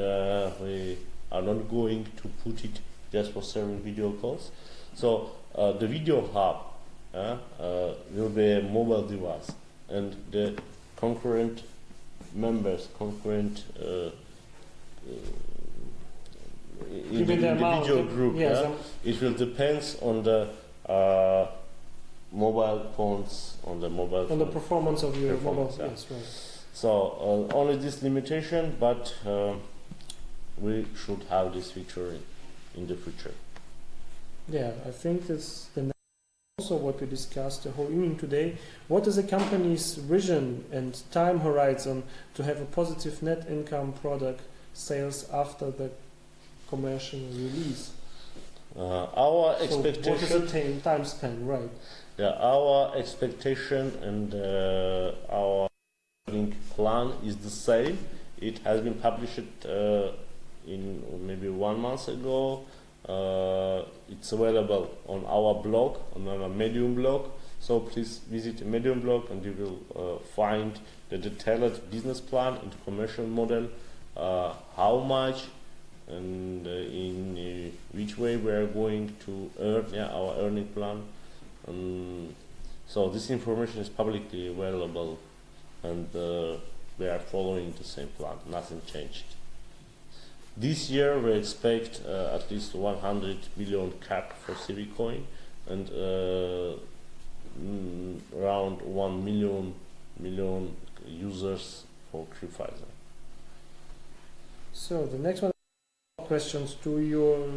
we are not going to put it just for serving video calls, so the video hub will be a mobile device, and the concurrent members, in the individual group, it will depend on the mobile phones, on the performance of your mobile. Yeah. Yes, right. So only this limitation, but we should have this feature in the future. Yeah, I think that's the next, also what we discussed the whole evening today. What is the company's vision and time horizon to have a positive net income product sales after the commercial release? Our expectation. What is the time span, right? Yeah, our expectation and our plan is the same. It has been published in maybe 1 month ago. It's available on our blog, on our Medium blog. So please visit the Medium blog, and you will find the detailed business plan and commercial model, how much and in which way we are going to earn, our earning plan. So this information is publicly available, and we are following the same plan. Nothing changed. This year we expect at least 100 million cap for CVcoin, and around 1 million users for Crypviser. So the next one, questions to your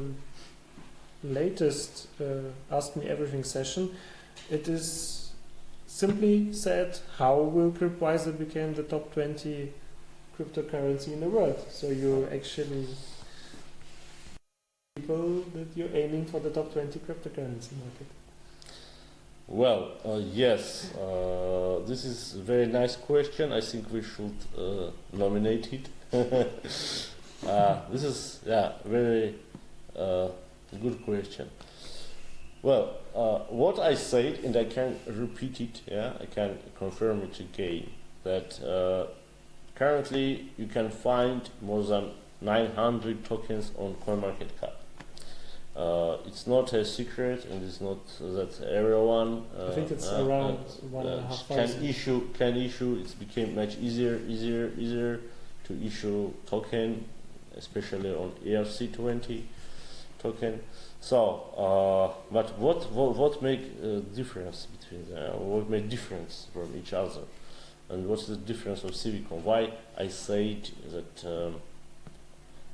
latest Ask Me Everything session. It is simply said, how will Crypviser become the top 20 cryptocurrency in the world? So you're actually people that you're aiming for the top 20 cryptocurrency market. Well, yes, this is a very nice question. I think we should nominate it. This is very good question. Well, what I said, and I can repeat it, I can confirm it again, that currently you can find more than 900 tokens on CoinMarketCap. It's not a secret, and it's not that everyone I think it's around 1,500 can issue. It's became much easier to issue token, especially on ERC20 token. So, but what make difference between what make difference from each other, and what's the difference of CVcoin? Why I said that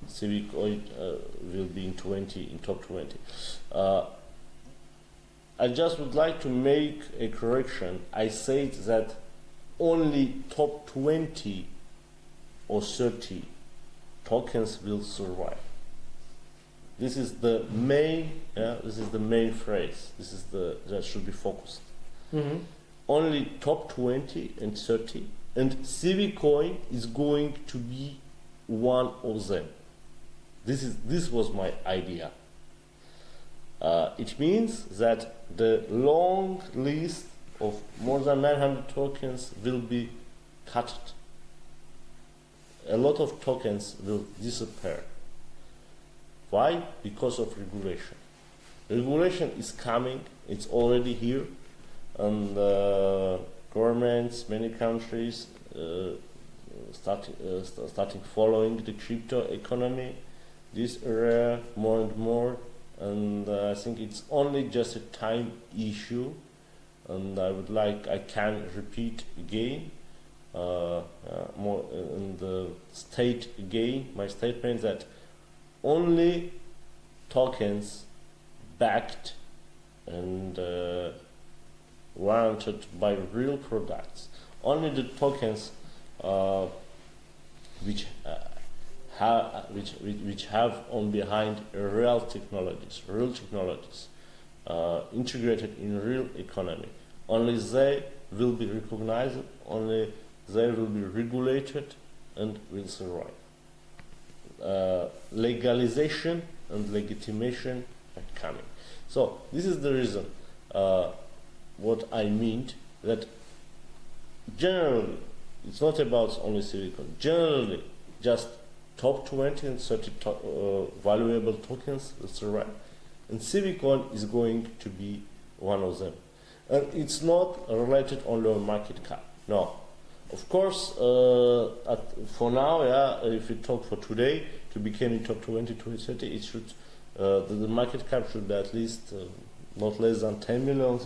CVcoin will be in top 20. I just would like to make a correction. I said that only top 20 or 30 tokens will survive. This is the main. This is the main phrase. This is that should be focused. Mm-hmm. Only top 20 and 30, and CVcoin is going to be one of them. This was my idea. It means that the long list of more than 900 tokens will be cut. A lot of tokens will disappear. Why? Because of regulation. Regulation is coming, it's already here, and governments, many countries starting following the crypto economy, this area more and more, and I think it's only just a time issue, and I can repeat again, more and state again my statement that only tokens backed and warranted by real products, only the tokens which have on behind real technologies, integrated in real economy, only they will be recognized, only they will be regulated and will survive. Legalization and legitimation are coming. So this is the reason what I mean, that generally it's not about only CVcoin. Generally, just top 20 and 30 valuable tokens will survive, and CVcoin is going to be one of them. And it's not related only on market cap. No. Of course, for now, if we talk for today, to become in top 20 to 30, it should the market cap should be at least not less than 10 million.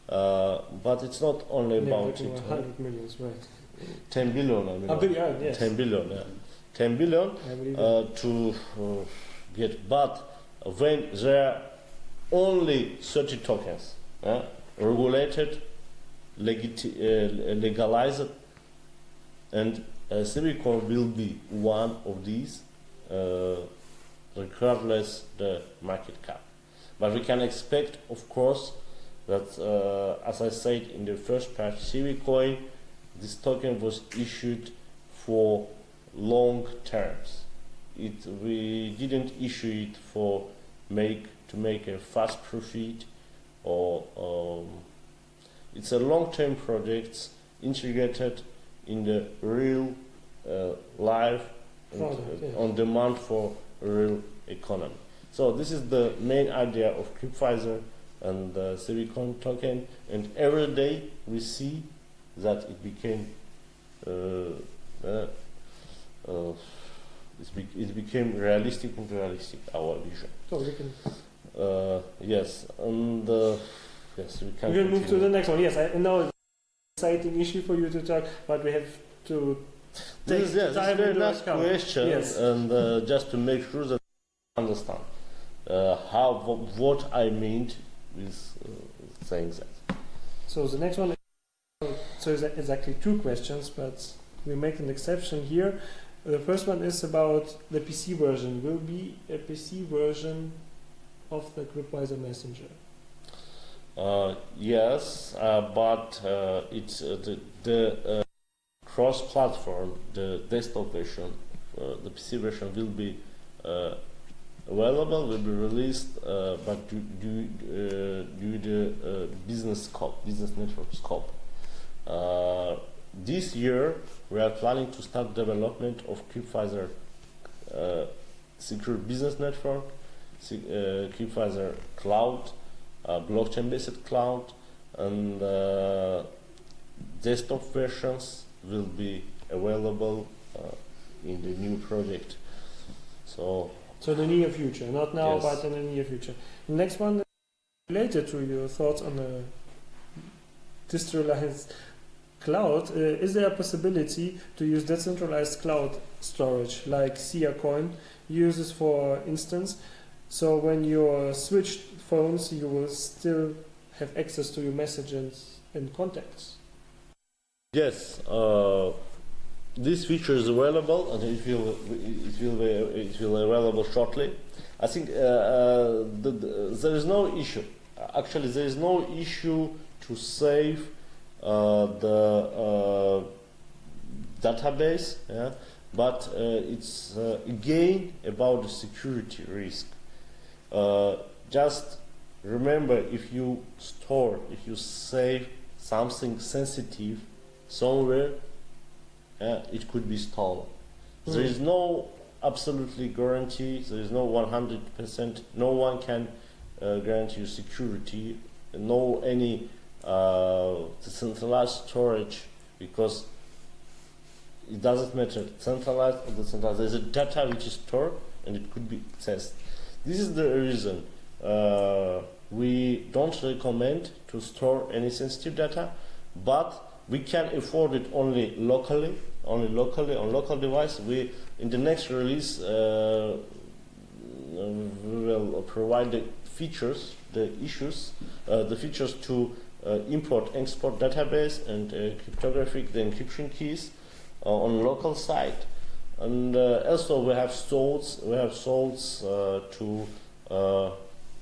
But it's not only about it. 100 million, right? 10 billion, I mean. A billion, yes. 10 billion, yeah. 10 billion to get. But when there are only 30 tokens, regulated, legalized, and CVcoin will be one of these, regardless the market cap. But we can expect, of course, that as I said in the first part, CVcoin, this token was issued for long terms. We didn't issue it for to make a fast profit, or it's a long-term project integrated in the real life on demand for real economy. So this is the main idea of Crypviser and the CVcoin token, and every day we see that it became it became realistic our vision. So we can yes, and yes, we can. We will move to the next one. Yes, I know it's an exciting issue for you to talk, but we have to take this time very into last account. question, Yes. and just to make sure that you understand what I meant with saying that. So the next one, so it's exactly two questions, but we make an exception here. The first one is about the PC version. Will be a PC version of the Crypviser Messenger? Yes, but it's the cross-platform, the desktop version, the PC version will be available, will be released, but due the business network scope. This year, we are planning to start development of Crypviser secure business network, Crypviser cloud, blockchain-based cloud, and desktop versions will be available in the new project. So in the near future, not now, yes. but in the near future. The next one is related to your thoughts on the decentralized cloud. Is there a possibility to use decentralized cloud storage like CVcoin uses, for instance? So when you switch phones, you will still have access to your messages and contacts. yes, this feature is available, and it will available shortly. I think there is no issue. Actually, there is no issue to save the database, yeah? But it's again about the security risk. Just remember, if you save something sensitive somewhere, it could be stolen. There is no absolutely guarantee. There is no 100%. No one can guarantee security. No any centralized storage, because it doesn't matter centralized or decentralized. There's a data which is stored and it could be accessed. This is the reason we don't recommend to store any sensitive data, but we can afford it only locally on local device. We in the next release we will provide the features, the features to import, export database and cryptographic, the encryption keys on local site, and also we have solves to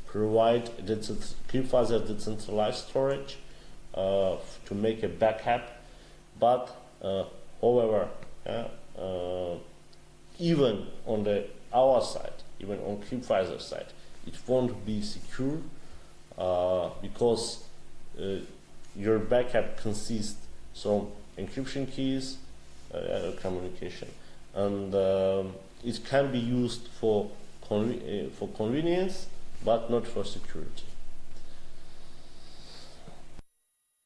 provide Crypviser decentralized storage to make a backup, but however, even on our side, even on Crypviser side, it won't be secure because your backup consists of encryption keys, communication, and it can be used for convenience, but not for security.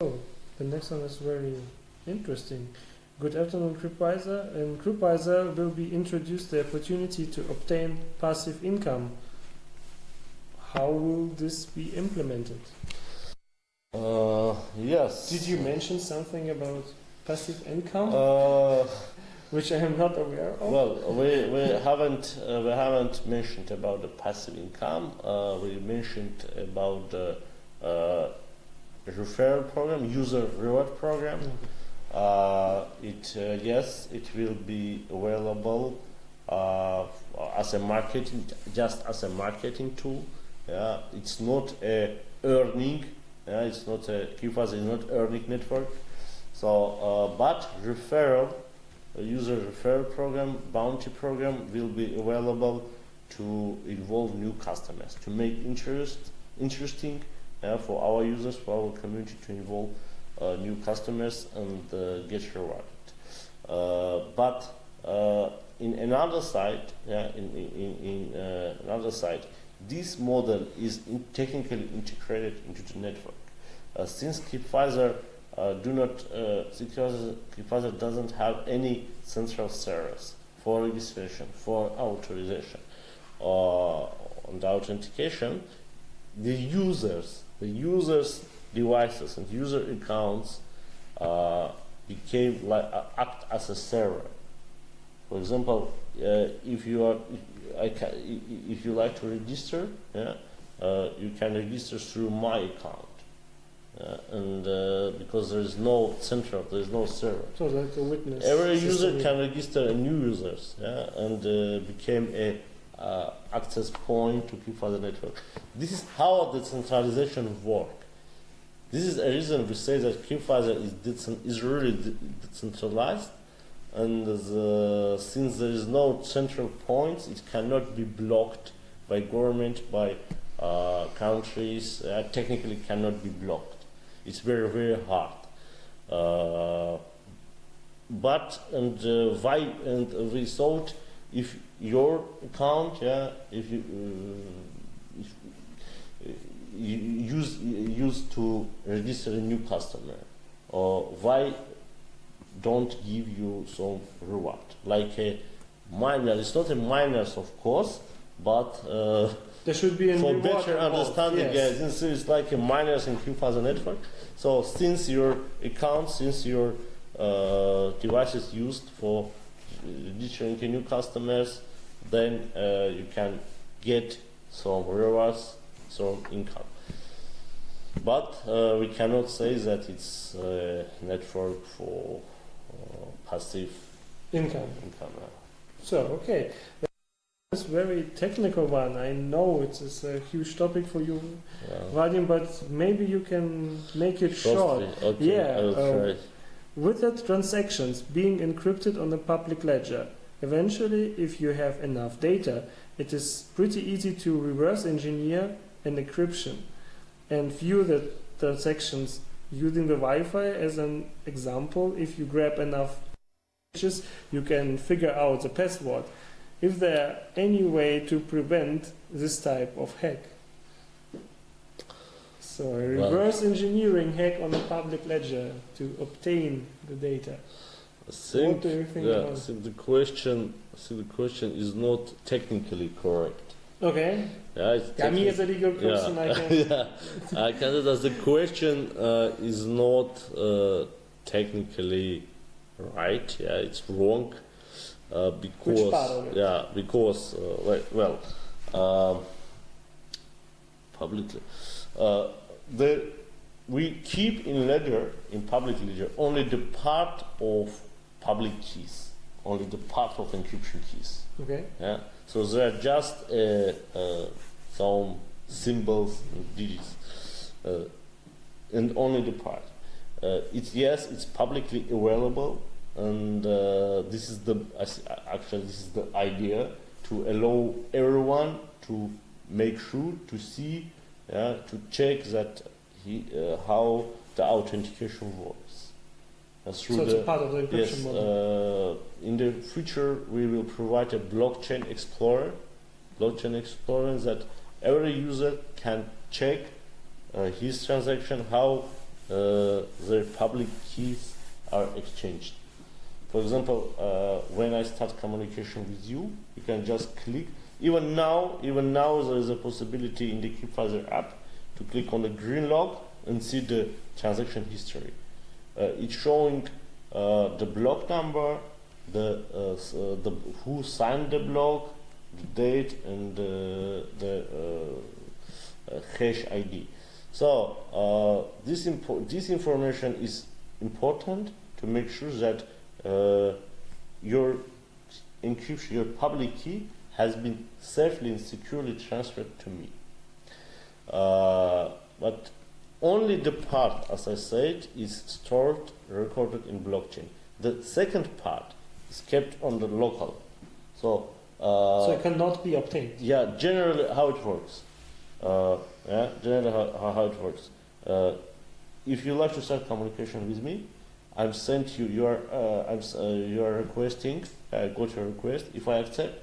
Oh, the next one is very interesting. Good afternoon, Crypviser. In Crypviser will be introduced the opportunity to obtain passive income. How will this be implemented? Yes. Did you mention something about passive income, which I am not aware of? Well, we haven't mentioned about the passive income. We mentioned about the referral program, user reward program. Yes, it will be available as a marketing, just as a marketing tool. Yeah, it's not a earning. Yeah, it's not a Crypviser is not earning network. So, but user referral program, bounty program will be available to involve new customers, to make interesting for our users, for our community, to involve new customers and get rewarded. But in another side, this model is technically integrated into the network. Since Crypviser Crypviser doesn't have any central servers for registration, for authorization, and authentication, the users' devices and user accounts act as a server. For example, if you like to register, you can register through my account, and because there is no server. So like a witness. Every user can register a new users, and became a access point to Crypviser network. This is how the centralization works. This is a reason we say that Crypviser is really decentralized, and since there is no central points, it cannot be blocked by government, by countries. Technically, cannot be blocked. It's very, very hard. We thought if your account, if you use to register a new customer, why don't give you some reward like a miner? It's not a miners, of course, but there should be for better understanding. Yes. This is like a miners in Crypviser network. So since your account, since your device is used for registering new customers, then you can get some rewards, some income. But we cannot say that it's a network for passive Income. income. So, okay. This very technical one. I know it is a huge topic for you, Vadim, but maybe you can make it short. Okay, Yeah, I will try. With the transactions being encrypted on the public ledger, eventually, if you have enough data, it is pretty easy to reverse engineer an encryption and view the transactions using the Wi-Fi as an example. If you grab enough pages, you can figure out the password. Is there any way to prevent this type of hack? So a reverse engineering hack on a public ledger to obtain the data. What do you think about it? The question is not technically correct. Okay. Me as a legal person, I can... I can say that the question is not technically right. Yeah, it's wrong. Because which part of it? Because publicly, we keep in public ledger only the part of public keys, only the part of encryption keys. Okay. Yeah. So there are just some symbols and digits, and only the part. It's publicly available. And this is the idea, to allow everyone to make sure to see, to check that how the authentication works. So it's a part of the encryption model. In the future, we will provide a blockchain explorer that every user can check his transaction, how their public keys are exchanged. For example, when I start communication with you, you can just click. Even now, there is a possibility in the Crypviser app to click on the green log and see the transaction history. It's showing the block number, the who signed the block, the date, and the hash ID. So this information is important to make sure that your encryption, your public key, has been safely and securely transferred to me. But only the part, as I said, is stored, recorded in blockchain. The second part is kept on the local. So it cannot be obtained. Yeah, generally how it works. Generally how it works. If you like to start communication with me, I've sent you you are requesting. I got your request. If I accept,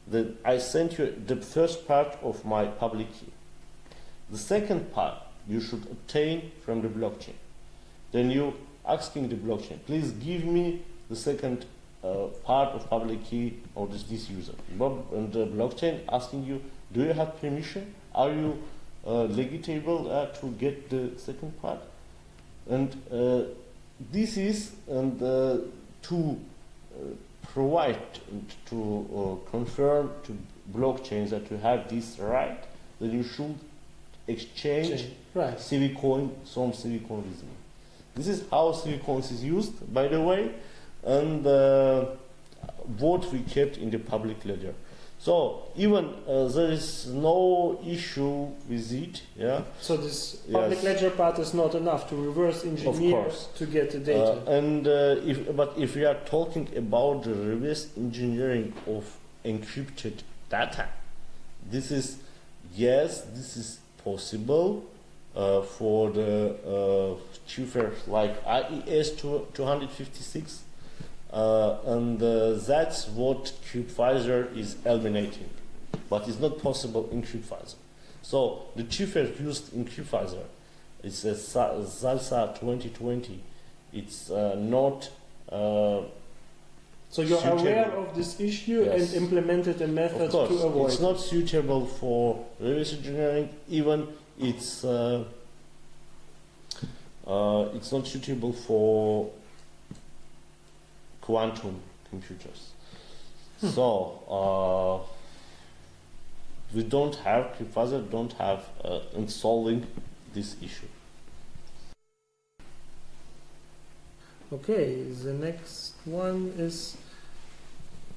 then I sent you the first part of my public key. The second part you should obtain from the blockchain. Then you asking the blockchain, please give me the second part of public key of this user. And the blockchain asking you, do you have permission? Are you legitimate to get the second part? And this is to provide, to confirm to blockchains that you have this right, that you should exchange CVcoin, some CVcoin with me. This is how CVcoins is used, by the way, and what we kept in the public ledger. So even there is no issue with it. Yeah. So this public ledger part is not enough to reverse engineer to get the data. If we are talking about the reverse engineering of encrypted data, this is possible for the chiffres like IES 256. And that's what Crypviser is eliminating, but it's not possible in Crypviser. So the cipher used in Crypviser is a Salsa 2020. It's not. So you're suitable. aware of this issue and implemented a method to avoid. It's not suitable for reverse engineering. Even it's not suitable for quantum computers. So we don't have, Crypviser don't have in solving this issue. Okay, the next one is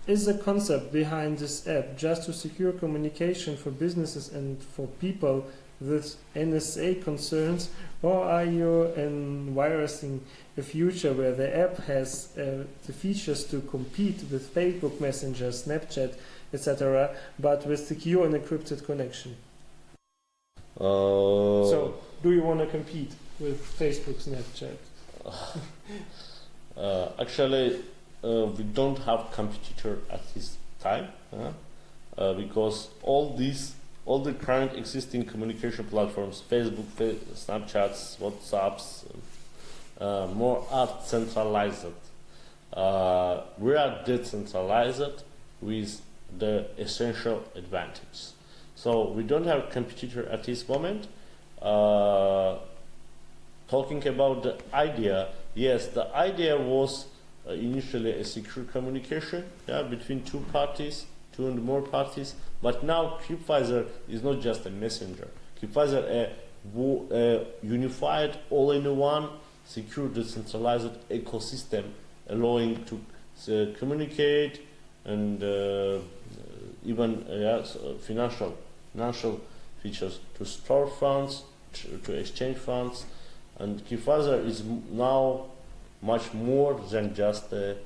is the concept behind this app just to secure communication for businesses and for people with NSA concerns, or are you envisioning a future where the app has the features to compete with Facebook Messenger, Snapchat, etc., but with secure and encrypted connection? So, do you want to compete with Facebook, Snapchat? Actually, we don't have competitor at this time, because all the current existing communication platforms, Facebook, Snapchats, WhatsApps, more are centralized. We are decentralized with the essential advantage. So we don't have competitor at this moment. Talking about the idea, yes, the idea was initially a secure communication between two and more parties, but now Crypviser is not just a messenger. Crypviser a unified, all-in-one, secure, decentralized ecosystem, allowing to communicate and even financial features to store funds, to exchange funds, and Crypviser is now much more than just a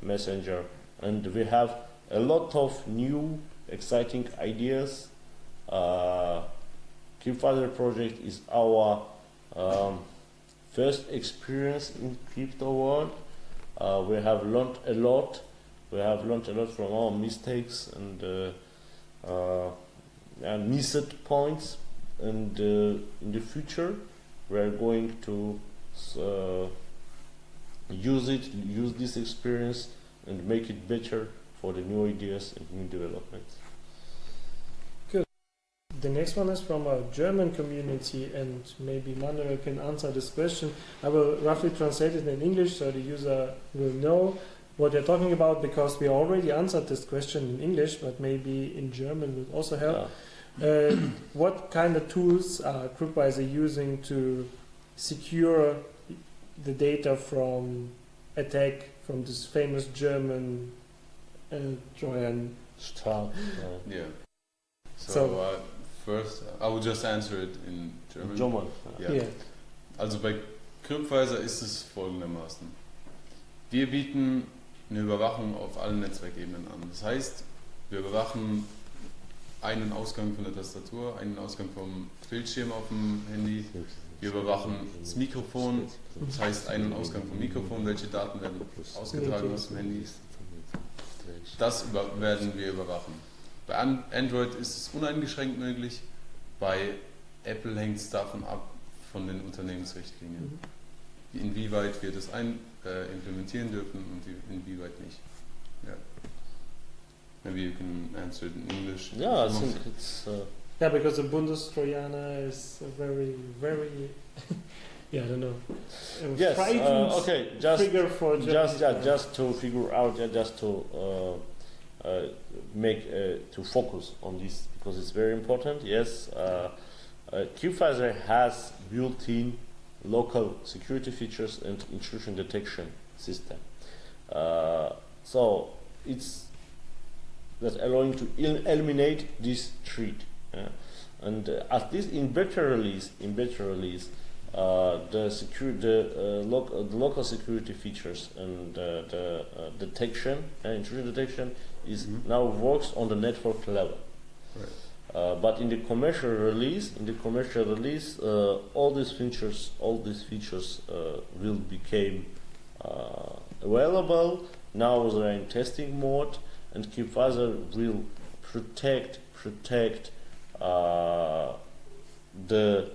messenger, and we have a lot of new exciting ideas. Crypviser project is our first experience in crypto world. We have learned a lot. We have learned a lot from our mistakes and missed points. And in the future, we are going to use this experience and make it better for the new ideas and new developments. Good. The next one is from a German community, and maybe Manuel can answer this question. I will roughly translate it in English so the user will know what you're talking about, because we already answered this question in English, but maybe in German will also help. What kind of tools are Crypviser using to secure the data from attack from this famous German Trojan? Yeah. So first, I will just answer it in German. Yeah. Also bei Crypviser ist es folgendermaßen. Wir bieten eine Überwachung auf allen Netzwerkebenen an. Das heißt, wir überwachen einen Ausgang von der Tastatur, einen Ausgang vom Bildschirm auf dem Handy. Wir überwachen das Mikrofon, das heißt einen Ausgang vom Mikrofon, welche Daten werden ausgetragen aus dem Handy. Das werden wir überwachen. Bei Android ist es uneingeschränkt möglich, bei Apple hängt es davon ab, von den Unternehmensrichtlinien. Inwieweit wir das implementieren dürfen und inwieweit nicht. Ja. Maybe you can answer it in English. Yeah, I think it's... Yeah, because the Bundestrojaner is a very, very... yeah, I don't know. Yes, okay, just to figure out, just to to focus on this, because it's very important. Yes, Crypviser has built-in local security features and intrusion detection system. So it's that allowing to eliminate this threat. And at least in beta release, the local security features and the detection, intrusion detection, is now works on the network level. Right. But in the commercial release, all these features will become available. Now they are in testing mode, and Crypviser will protect the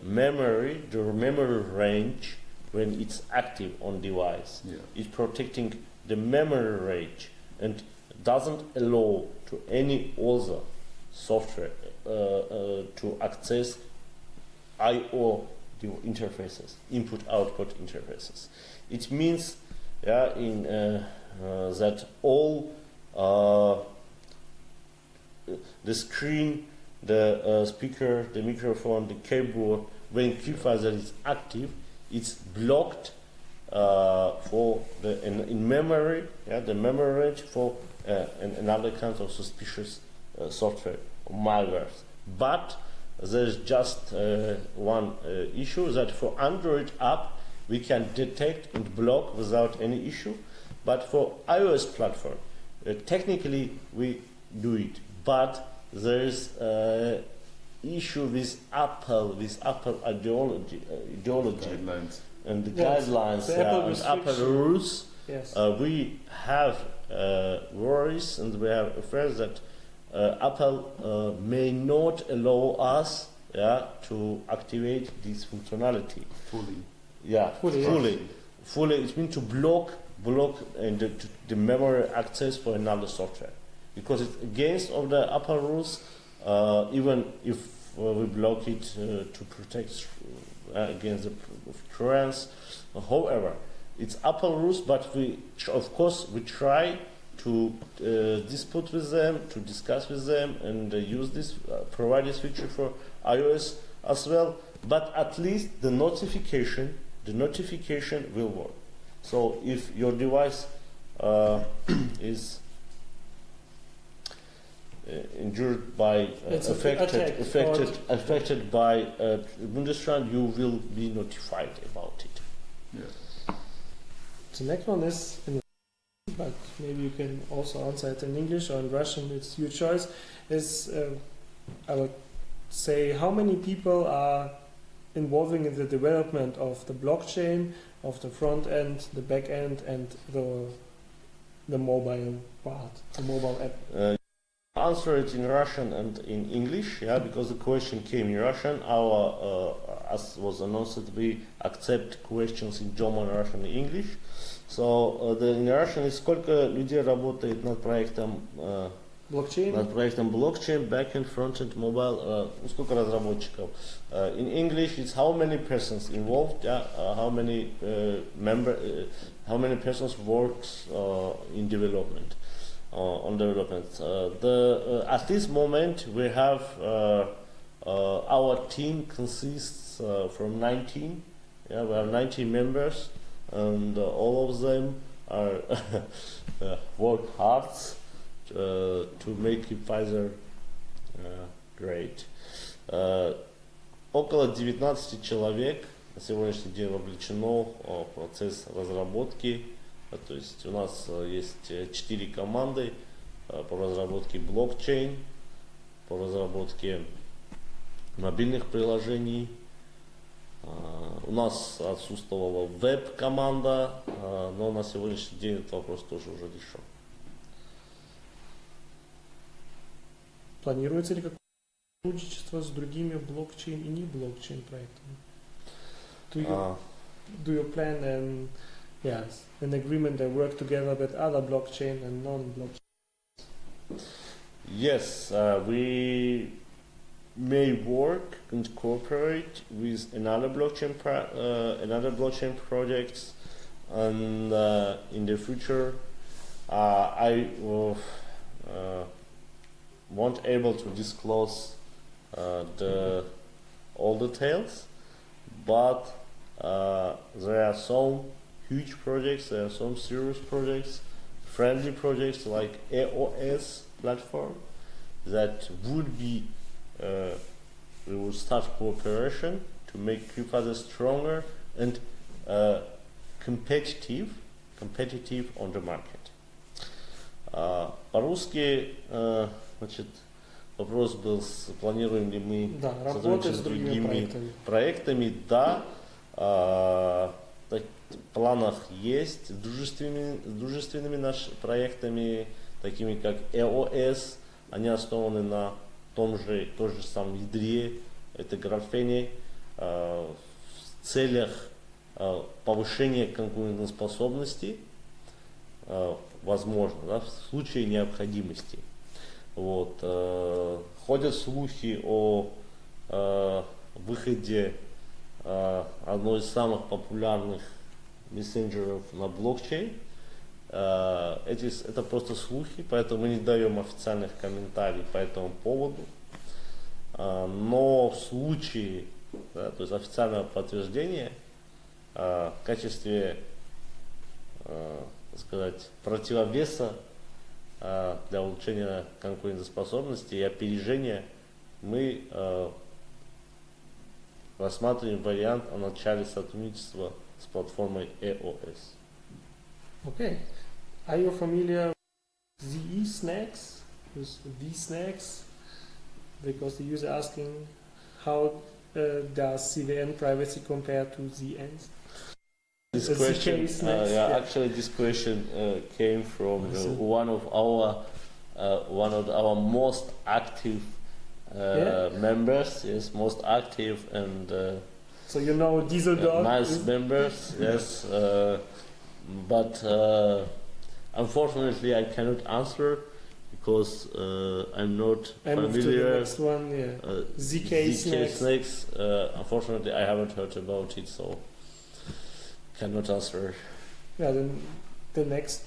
memory range when it's active on device. Yeah. It's protecting the memory range and doesn't allow to any other software to access I/O interfaces, input-output interfaces. It means that all the screen, the speaker, the microphone, the keyboard, when Crypviser is active, it's blocked for in memory, the memory range for another kind of suspicious software or malwares. But there's just one issue, that for Android app we can detect and block without any issue, but for iOS platform technically we do it, but there is issue with Apple ideology Guidelines. and the Yes, guidelines the Apple and Apple restriction. rules. Yes. We have worries and we have fears that Apple may not allow us to activate this functionality. Fully. Fully. It means to block and the memory access for another software, because it's against of the Apple rules. Even if we block it to protect against the trends, however, it's Apple rules. But of course, we try to dispute with them, to discuss with them, and use this, provide this feature for iOS as well. But at least the notification will work. So if your device is injured by affected by Bundesland, you will be notified about it. Yeah. The next one is in but maybe you can also answer it in English or in Russian, it's your choice, is I would say, how many people are involving in the development of the blockchain, of the front end, the back end, and the mobile part, the mobile app? Answer it in Russian and in English, because the question came in Russian. Our, as was announced, we accept questions in German, Russian, and English. So in Russian is сколько людей работает над проектом Blockchain? Над проектом blockchain, backend, frontend, mobile, сколько разработчиков. In English, it's how many persons involved, how many how many persons works in development, on development. At this moment, we have our team consists from 19. We have 19 members, and all of them are work hard to make Crypviser great. Около 19 человек на сегодняшний день вовлечено в процесс разработки. То есть у нас есть 4 команды по разработке блокчейн, по разработке мобильных приложений. У нас отсутствовала веб-команда, но на сегодняшний день этот вопрос тоже уже решен. Планируется ли какое-то сотрудничество с другими блокчейн и не блокчейн проектами? Do you plan an agreement that work together with other blockchain and non-blockchain? Yes, we may work and cooperate with another blockchain projects, and in the future, I won't able to disclose all details, but there are some huge projects, there are some serious projects, friendly projects like EOS platform that would be we will start cooperation to make Crypviser stronger and competitive on the market. По-русски, значит, вопрос был, планируем ли мы работать с другими проектами. Да, в планах есть, с дружественными нашими проектами, такими как EOS, они основаны на той же самом ядре, это графене, в целях повышения конкурентоспособности, возможно, в случае необходимости. Ходят слухи о выходе одной из самых популярных мессенджеров на блокчейн. Это просто слухи, поэтому мы не даем официальных комментариев по этому поводу. Но в случае, то есть официального подтверждения, в качестве так сказать, противовеса для улучшения конкурентоспособности и опережения мы рассматриваем вариант о начале сотрудничества с платформой EOS. Okay. Are you familiar with the snacks? With the snacks? Because the user asking how does CVN privacy compare to ZNs? This ZK question, snacks, actually, this question came from one of our most active members. Yes, most active and So you know Diesel Dog? nice members. Yes, but unfortunately, I cannot answer because I'm not I move to the familiar. next one, ZK snacks. Unfortunately, I haven't heard about it, so cannot answer. Yeah, then the next,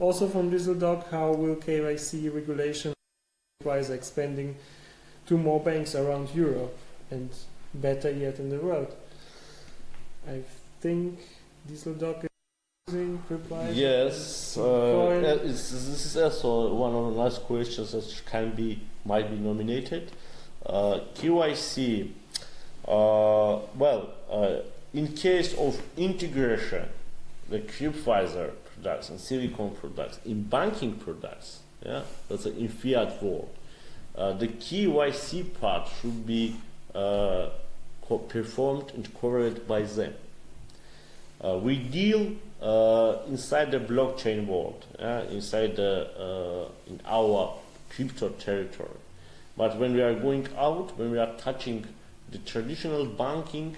also from Düsseldorf, how will KYC regulation Crypviser expanding to more banks around Europe and better yet in the world? I think Düsseldorf is using Crypviser. Yes, this is also one of the last questions that might be nominated. KYC, in case of integration, the Crypviser products and CVcoin products in banking products, that's in fiat world, the KYC part should be performed and covered by them. We deal inside the blockchain world, inside in our crypto territory. But when we are going out, when we are touching the traditional banking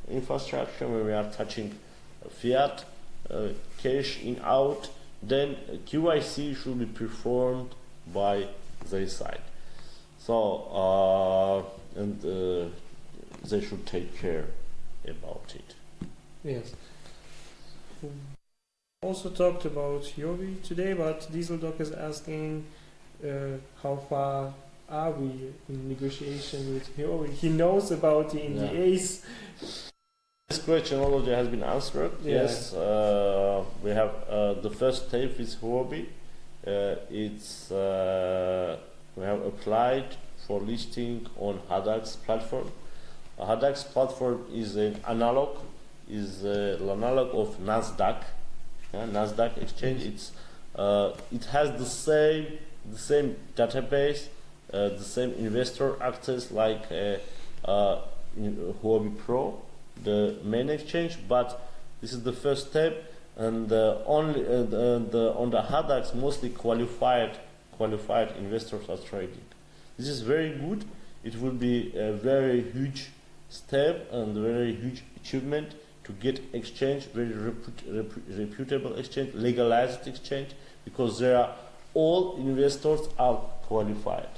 infrastructure, when we are touching fiat cash in out, then KYC should be performed by their side. So they should take care about it. Yes. We also talked about Huobi today, but Dieseldoc is asking how far are we in negotiation with Huobi? He knows about the NDAs. This question already has been answered. Yeah. Yes, we have the first step is Huobi. We have applied for listing on HADAX platform. HADAX platform is an analog of Nasdaq. Nasdaq exchange. It has the same database, the same investor access like Huobi Pro, the main exchange. But this is the first step, and on the HADAX mostly qualified investors are trading. This is very good. It will be a very huge step and a very huge achievement to get exchange, very reputable exchange, legalized exchange, because all investors are qualified.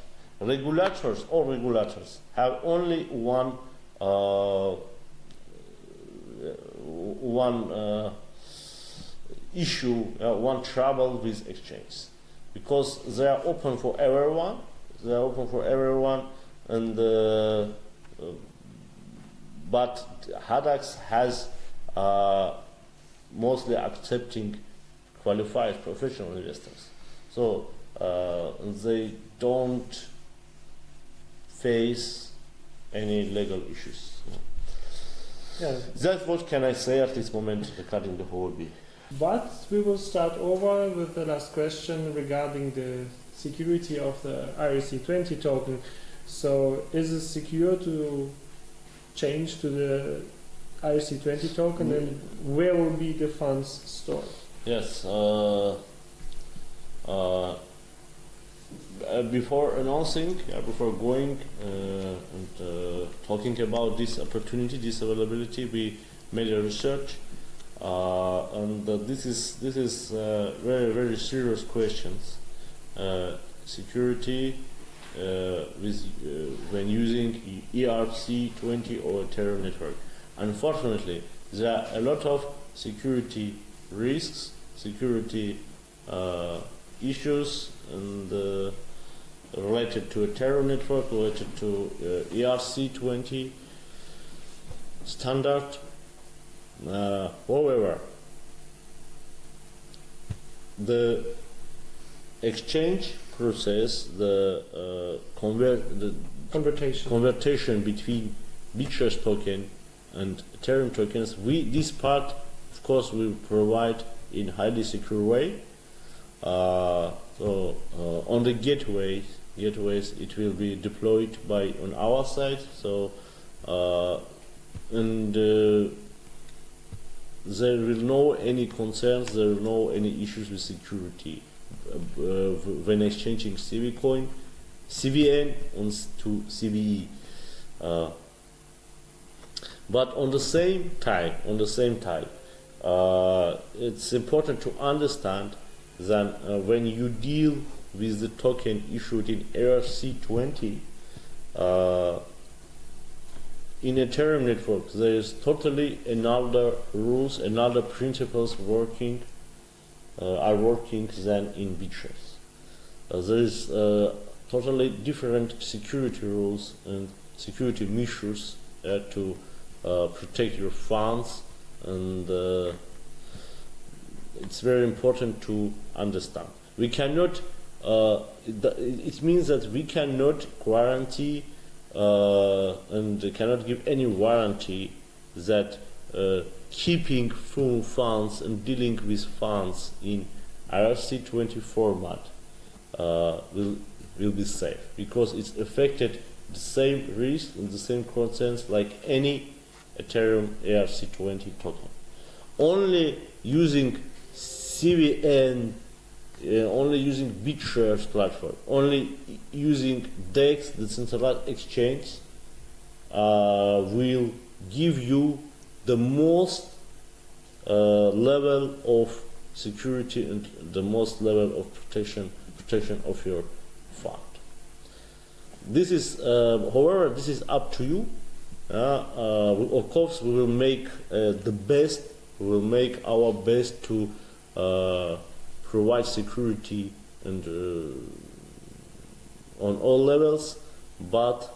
All regulators have only one issue, one trouble with exchange, because they are open for everyone. And but HADAX has mostly accepting qualified professional investors, so they don't face any legal issues. Yeah. That's what can I say at this moment regarding the Huobi. But we will start over with the last question regarding the security of the IRC20 token. So is it secure to change to the IRC20 token, and where will be the funds stored? Yes. Before announcing, before going and talking about this opportunity, this availability, we made a research, and this is very, very serious questions. Security when using ERC20 or Ethereum network. Unfortunately, there are a lot of security risks, security issues, and related to Ethereum network, related to ERC20 standard. However, the exchange process, the conversion between Bitshares token and Ethereum tokens, this part, of course, we provide in highly secure way. On the gateways, it will be deployed on our side. So, there will no any concerns, there will no any issues with security when exchanging CVcoin, CVN to CVE. But on the same time, it's important to understand that when you deal with the token issued in ERC20, in Ethereum network, there is totally another rules, another principles are working than in Bitshares. There is totally different security rules and security measures to protect your funds, and it's very important to understand. We cannot. It means that we cannot guarantee and cannot give any warranty that keeping full funds and dealing with funds in ERC20 format will be safe, because it's affected the same risk and the same concerns like any Ethereum ERC20 token. Only using CVN, only using Bitshares platform, only using DEX, the centralized exchange, will give you the most level of security and the most level of protection of your fund. This is, however, this is up to you. Of course, we will make the best. We will make our best to provide security and on all levels. But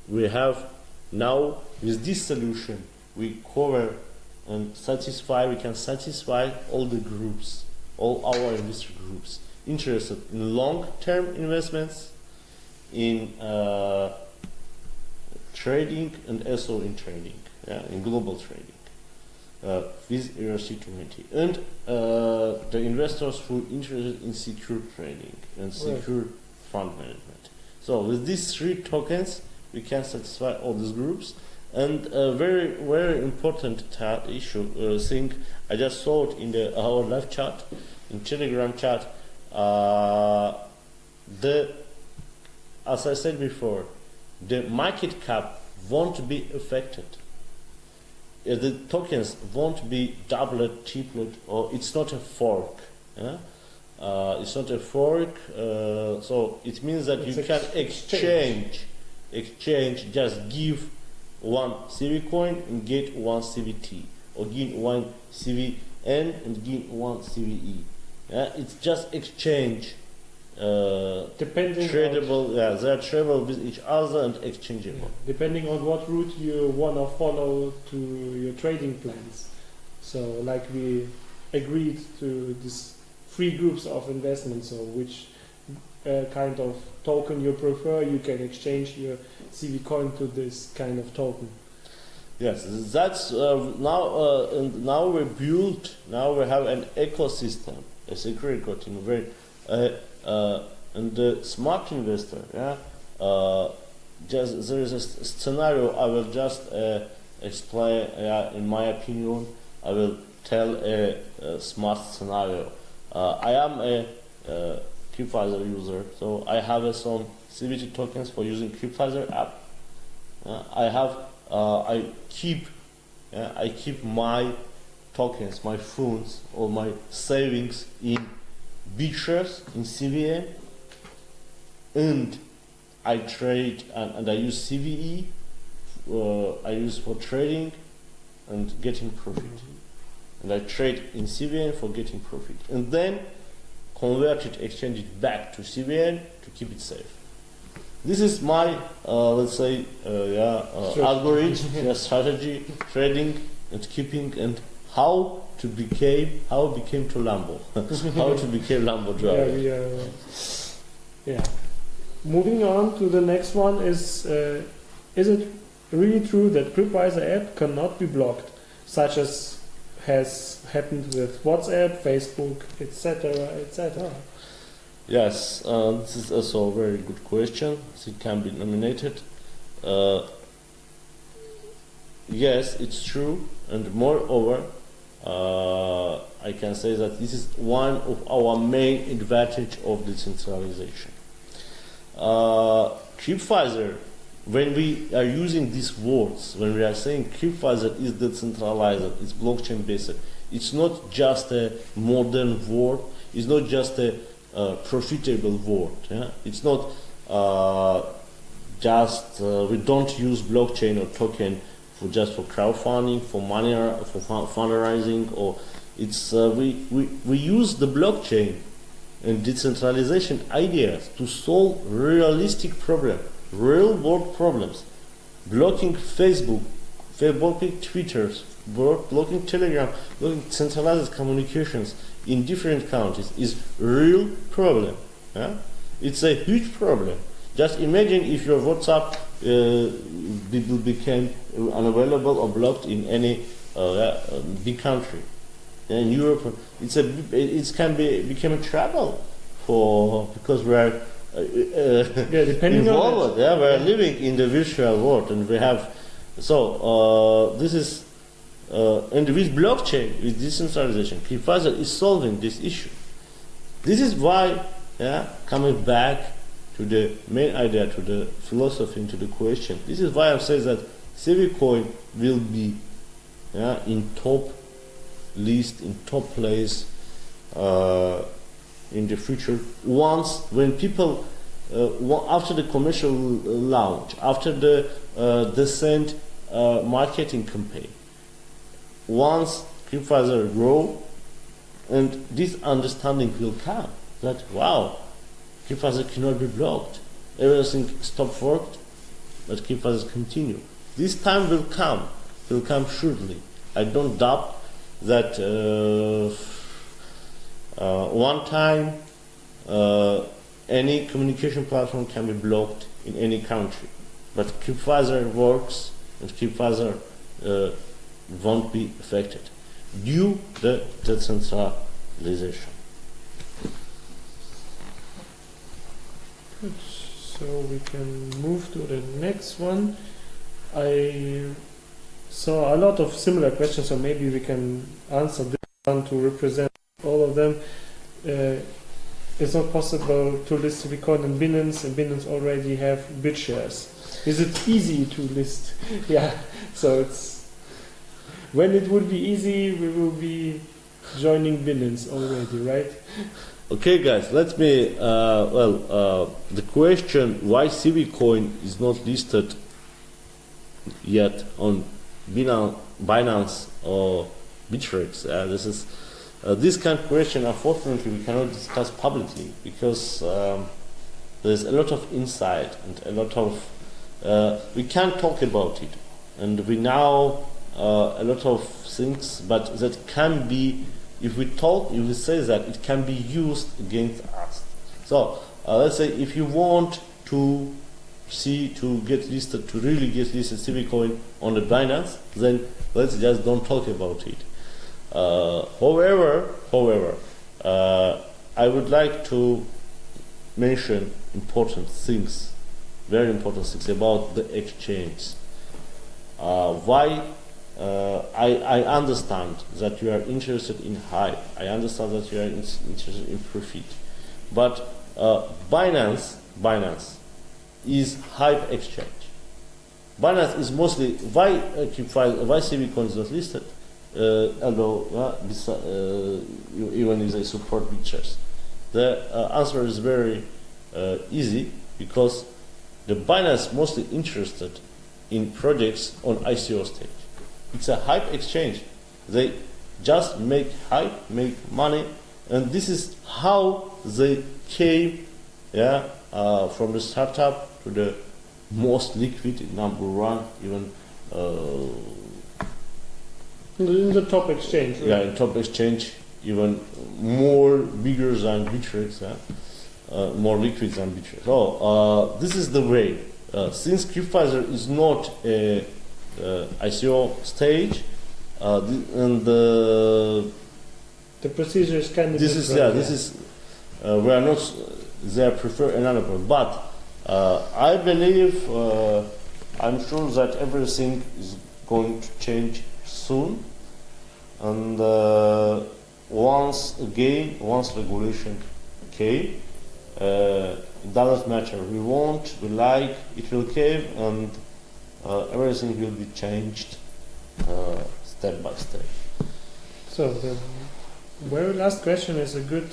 we have now, with this solution, we cover and satisfy. We can satisfy all the groups, all our investor groups interested in long-term investments, in trading, and also in trading, in global trading with ERC20, and the investors who are interested in secure trading and secure fund management. So with these three tokens, we can satisfy all these groups. And a very, very important thing, I just saw it in our live chat, in Telegram chat. As I said before, the market cap won't be affected. The tokens won't be doubled, tripled, or it's not a fork. It's not a fork, so it means that you can exchange, just give one CVcoin and get one CVT, or give one CVN and give one CVE. It's just exchange. Depending tradable, they are tradable with each other and exchangeable. Depending on what route you want to follow to your trading plans. So, like we agreed to these 3 groups of investments, so which kind of token you prefer, you can exchange your CVcoin to this kind of token. Yes, that's now we build. Now we have an ecosystem, a secure ecosystem, very. And the smart investor, just there is a scenario I will just explain. In my opinion, I will tell a smart scenario. I am a Crypviser user, so I have some CBT tokens for using Crypviser app. I keep my tokens, my funds, or my savings in Bitshares, in CVN, and I trade and I use CVE. I use for trading and getting profit, and I trade in CVN for getting profit, and then convert it, exchange it back to CVN to keep it safe. This is my let's say algorithm, strategy, trading and keeping, and how how it became to Lambo, how to became Lambo driver. Yeah. Moving on to the next one is it really true that Crypviser app cannot be blocked, such as has happened with WhatsApp, Facebook, etc., etc.? Yes, this is also a very good question. It can be nominated. Yes, it's true, and moreover, I can say that this is one of our main advantage of decentralization. Crypviser, when we are using these words, when we are saying Crypviser is decentralized, it's blockchain based, it's not just a modern word, it's not just a profitable word. Yeah? It's not we don't use blockchain or token for crowdfunding, for money, for fundraising, or it's we use the blockchain and decentralization ideas to solve realistic problems, real world problems. Blocking Facebook, blocking Twitter, blocking Telegram, blocking centralized communications in different countries is real problem. Yeah? It's a huge problem. Just imagine if your WhatsApp became unavailable or blocked in any big country. In Europe, became a trouble because we are involved. Yeah, we are living in the virtual world, and we have this is and with blockchain, with decentralization, Crypviser is solving this issue. This is why, coming back to the main idea, to the philosophy, and to the question. This is why I say that CVcoin will be in top list, in top place in the future. When people, after the commercial launch, after the decent marketing campaign, once Crypviser grow, and this understanding will come that wow, Crypviser cannot be blocked. Everything stopped worked, but Crypviser continue. This time will come shortly. I don't doubt that one time any communication platform can be blocked in any country, but Crypviser works, and Crypviser won't be affected due to the decentralization. Good. So we can move to the next one. I saw a lot of similar questions, so maybe we can answer this one to represent all of them. It's not possible to list CVcoin in Binance, and Binance already have Bitshares. Is it easy to list? Yeah, so it's when it would be easy, we will be joining Binance already, right? Okay, guys, let me. The question why CVcoin is not listed yet on Binance or Bitshares. This kind of question. Unfortunately, we cannot discuss publicly because there's a lot of insight and a lot of we can't talk about it, and we know a lot of things, but that can be. If we say that it can be used against us. So let's say if you want to get listed, to really get listed CVcoin on the Binance, then let's just don't talk about it. However, I would like to mention very important things about the exchange. Why? I understand that you are interested in hype. I understand that you are interested in profit. But Binance is hype exchange. Binance is mostly why CVcoin is not listed, although even if they support Bitshares. The answer is very easy, because the Binance mostly interested in projects on ICO stage. It's a hype exchange. They just make hype, make money, and this is how they came from the startup to the most liquid, number one, even In the top exchange, right? Yeah, in top exchange, even more bigger than Bitshares, more liquid than Bitshares. So this is the way. Since Crypviser is not a ICO stage, and The procedure is kind of this is different. this is we are not their preferred enabler, but I believe I'm sure that everything is going to change soon, and once regulation came, it doesn't matter. We want, we like, it will came, and everything will be changed step by step. So the very last question is a good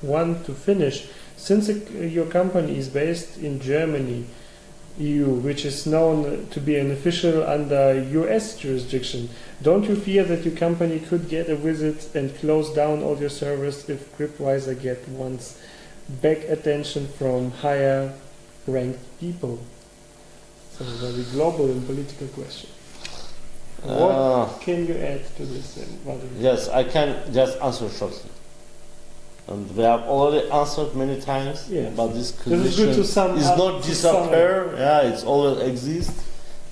one to finish. Since your company is based in Germany, EU, which is known to be an official under US jurisdiction, don't you fear that your company could get a visit and close down all your servers if Crypviser get once back attention from higher ranked people? So a very global and political question. What can you add to this? Valerie? Yes, I can just answer shortly. And we have already answered many times, Yes. but this This condition is good to sum is up. not disappear. Yeah, it's always exist.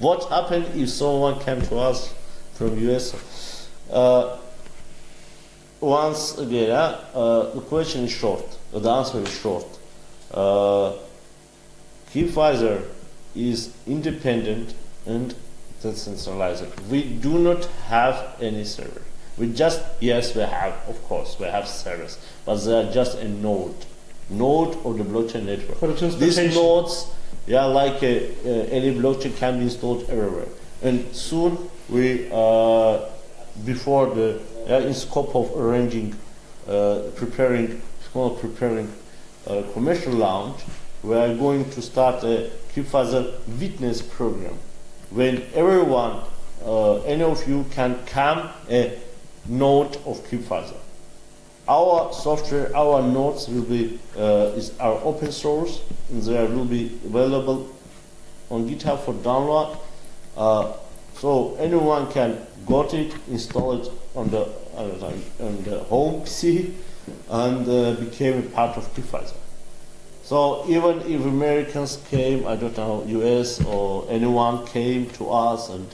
What happened if someone came to us from US? Once again, the question is short. The answer is short. Crypviser is independent and decentralized. We do not have any server. We just, yes, we have, of course, we have servers, but they are just a node of the blockchain network. For the transportation. These nodes, like any blockchain, can be installed everywhere. And soon we, before the, in scope of arranging, preparing commercial launch, we are going to start a Crypviser witness program, when everyone, any of you can come a node of Crypviser. Our software, our nodes will be are open source, and they will be available on GitHub for download. So anyone can got it, install it on the home PC, and became a part of Crypviser. So even if Americans came, I don't know, US or anyone came to us and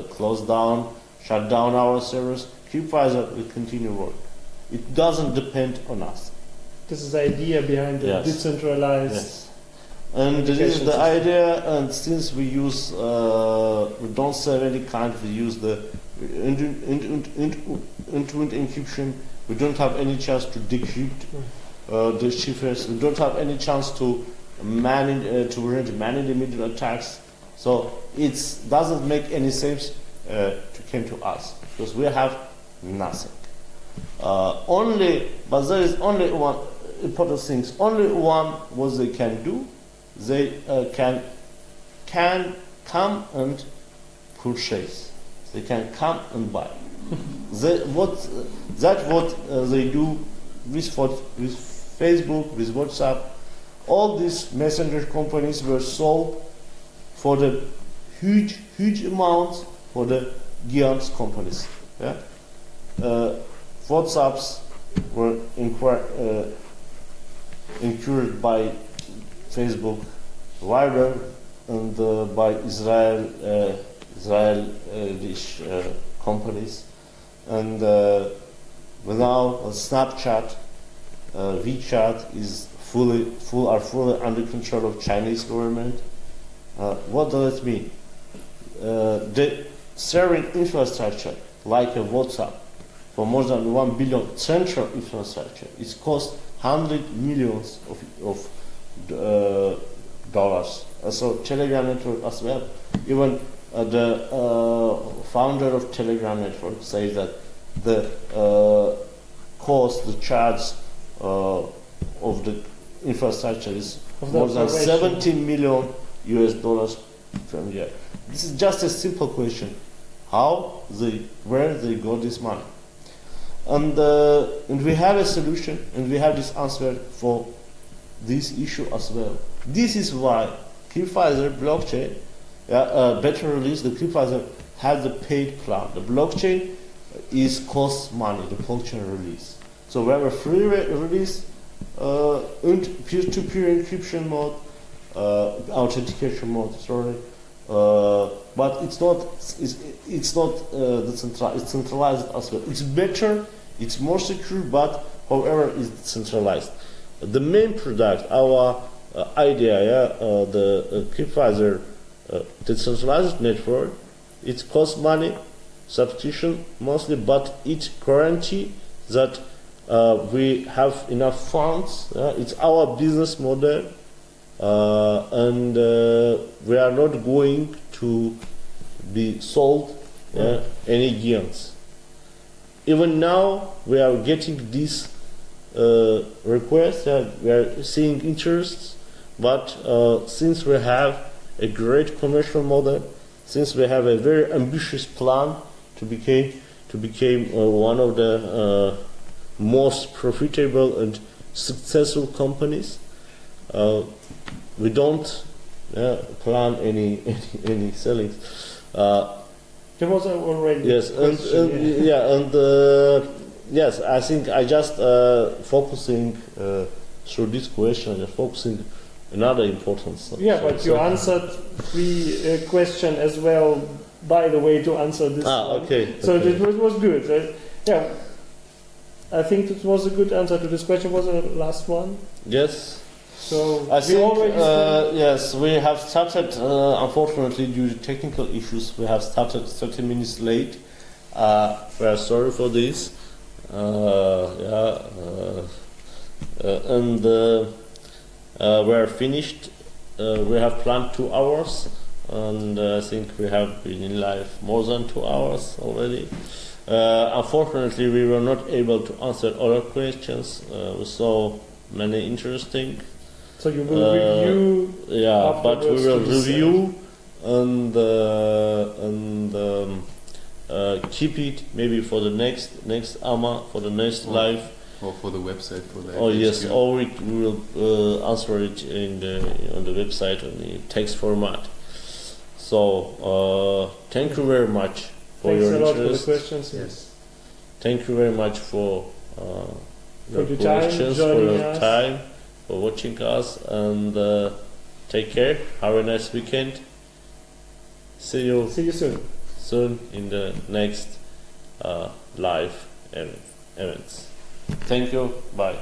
closed down, shut down our servers, Crypviser will continue work. It doesn't depend on us. This is the idea behind the Yes. decentralized. Yes. And this is Application the system. idea, and since we use, we don't save any kind, we use the end-to-end encryption, we don't have any chance to decrypt the chiffres, we don't have any chance to manage the middle attacks. So it doesn't make any sense to come to us, because we have nothing. But there is only one important thing. Only one what they can do. They can come and purchase. They can come and buy. What they do with Facebook, with WhatsApp. All these messenger companies were sold for the huge amounts for the giant companies. Yeah? WhatsApps were incurred by Facebook, Viber, and by Israeli companies, and now Snapchat, WeChat is fully under control of Chinese government. What does it mean? The sharing infrastructure, like a WhatsApp, for more than 1 billion central infrastructure, it costs $100 million of dollars. So Telegram network as well. Even the founder of Telegram network says that the cost, the charge of the infrastructure is more than $17 million from here. This is just a simple question: where they got this money? And we have a solution, and we have this answer for this issue as well. This is why Crypviser blockchain better release the Crypviser have the paid plan. The blockchain is cost money, the blockchain release. So we have a free release, peer-to-peer encryption mode, authentication mode, sorry. But it's not decentralized. It's centralized as well. It's better, it's more secure, but however, it's decentralized. The main product, our idea, the Crypviser decentralized network, it costs money, subscription mostly, but it guarantee that we have enough funds. It's our business model, and we are not going to be sold any gains. Even now, we are getting these requests, we are seeing interests, but since we have a great commercial model, since we have a very ambitious plan to become one of the most profitable and successful companies, we don't plan any selling. There was already yes, question, yes, I think I just focusing through this question, focusing another important. But you answered 3 questions as well. By the way, to answer this one. Okay. So okay. it was good. Right? Yeah, I think it was a good answer to this question. Was the last one? Yes. So I we think already yes, we have started. Unfortunately, due to technical issues, we have started 30 minutes late. We are sorry for this. And we are finished. We have planned 2 hours, and I think we have been in live more than 2 hours already. Unfortunately, we were not able to answer all our questions. We saw many interesting. So you will review. Yeah, but we will afterwards to review and keep it maybe for the next AMA, for the next live. Or for the website for the Oh yes, FAQ. or we will answer it on the website in the text format. So thank you very much for Thanks your a lot interest. for the questions. Yes. Thank you very much for your your time, questions, for joining your us. time, for watching us, and take care. Have a nice weekend. See you See you soon. soon in the next live events. Thank you. Bye.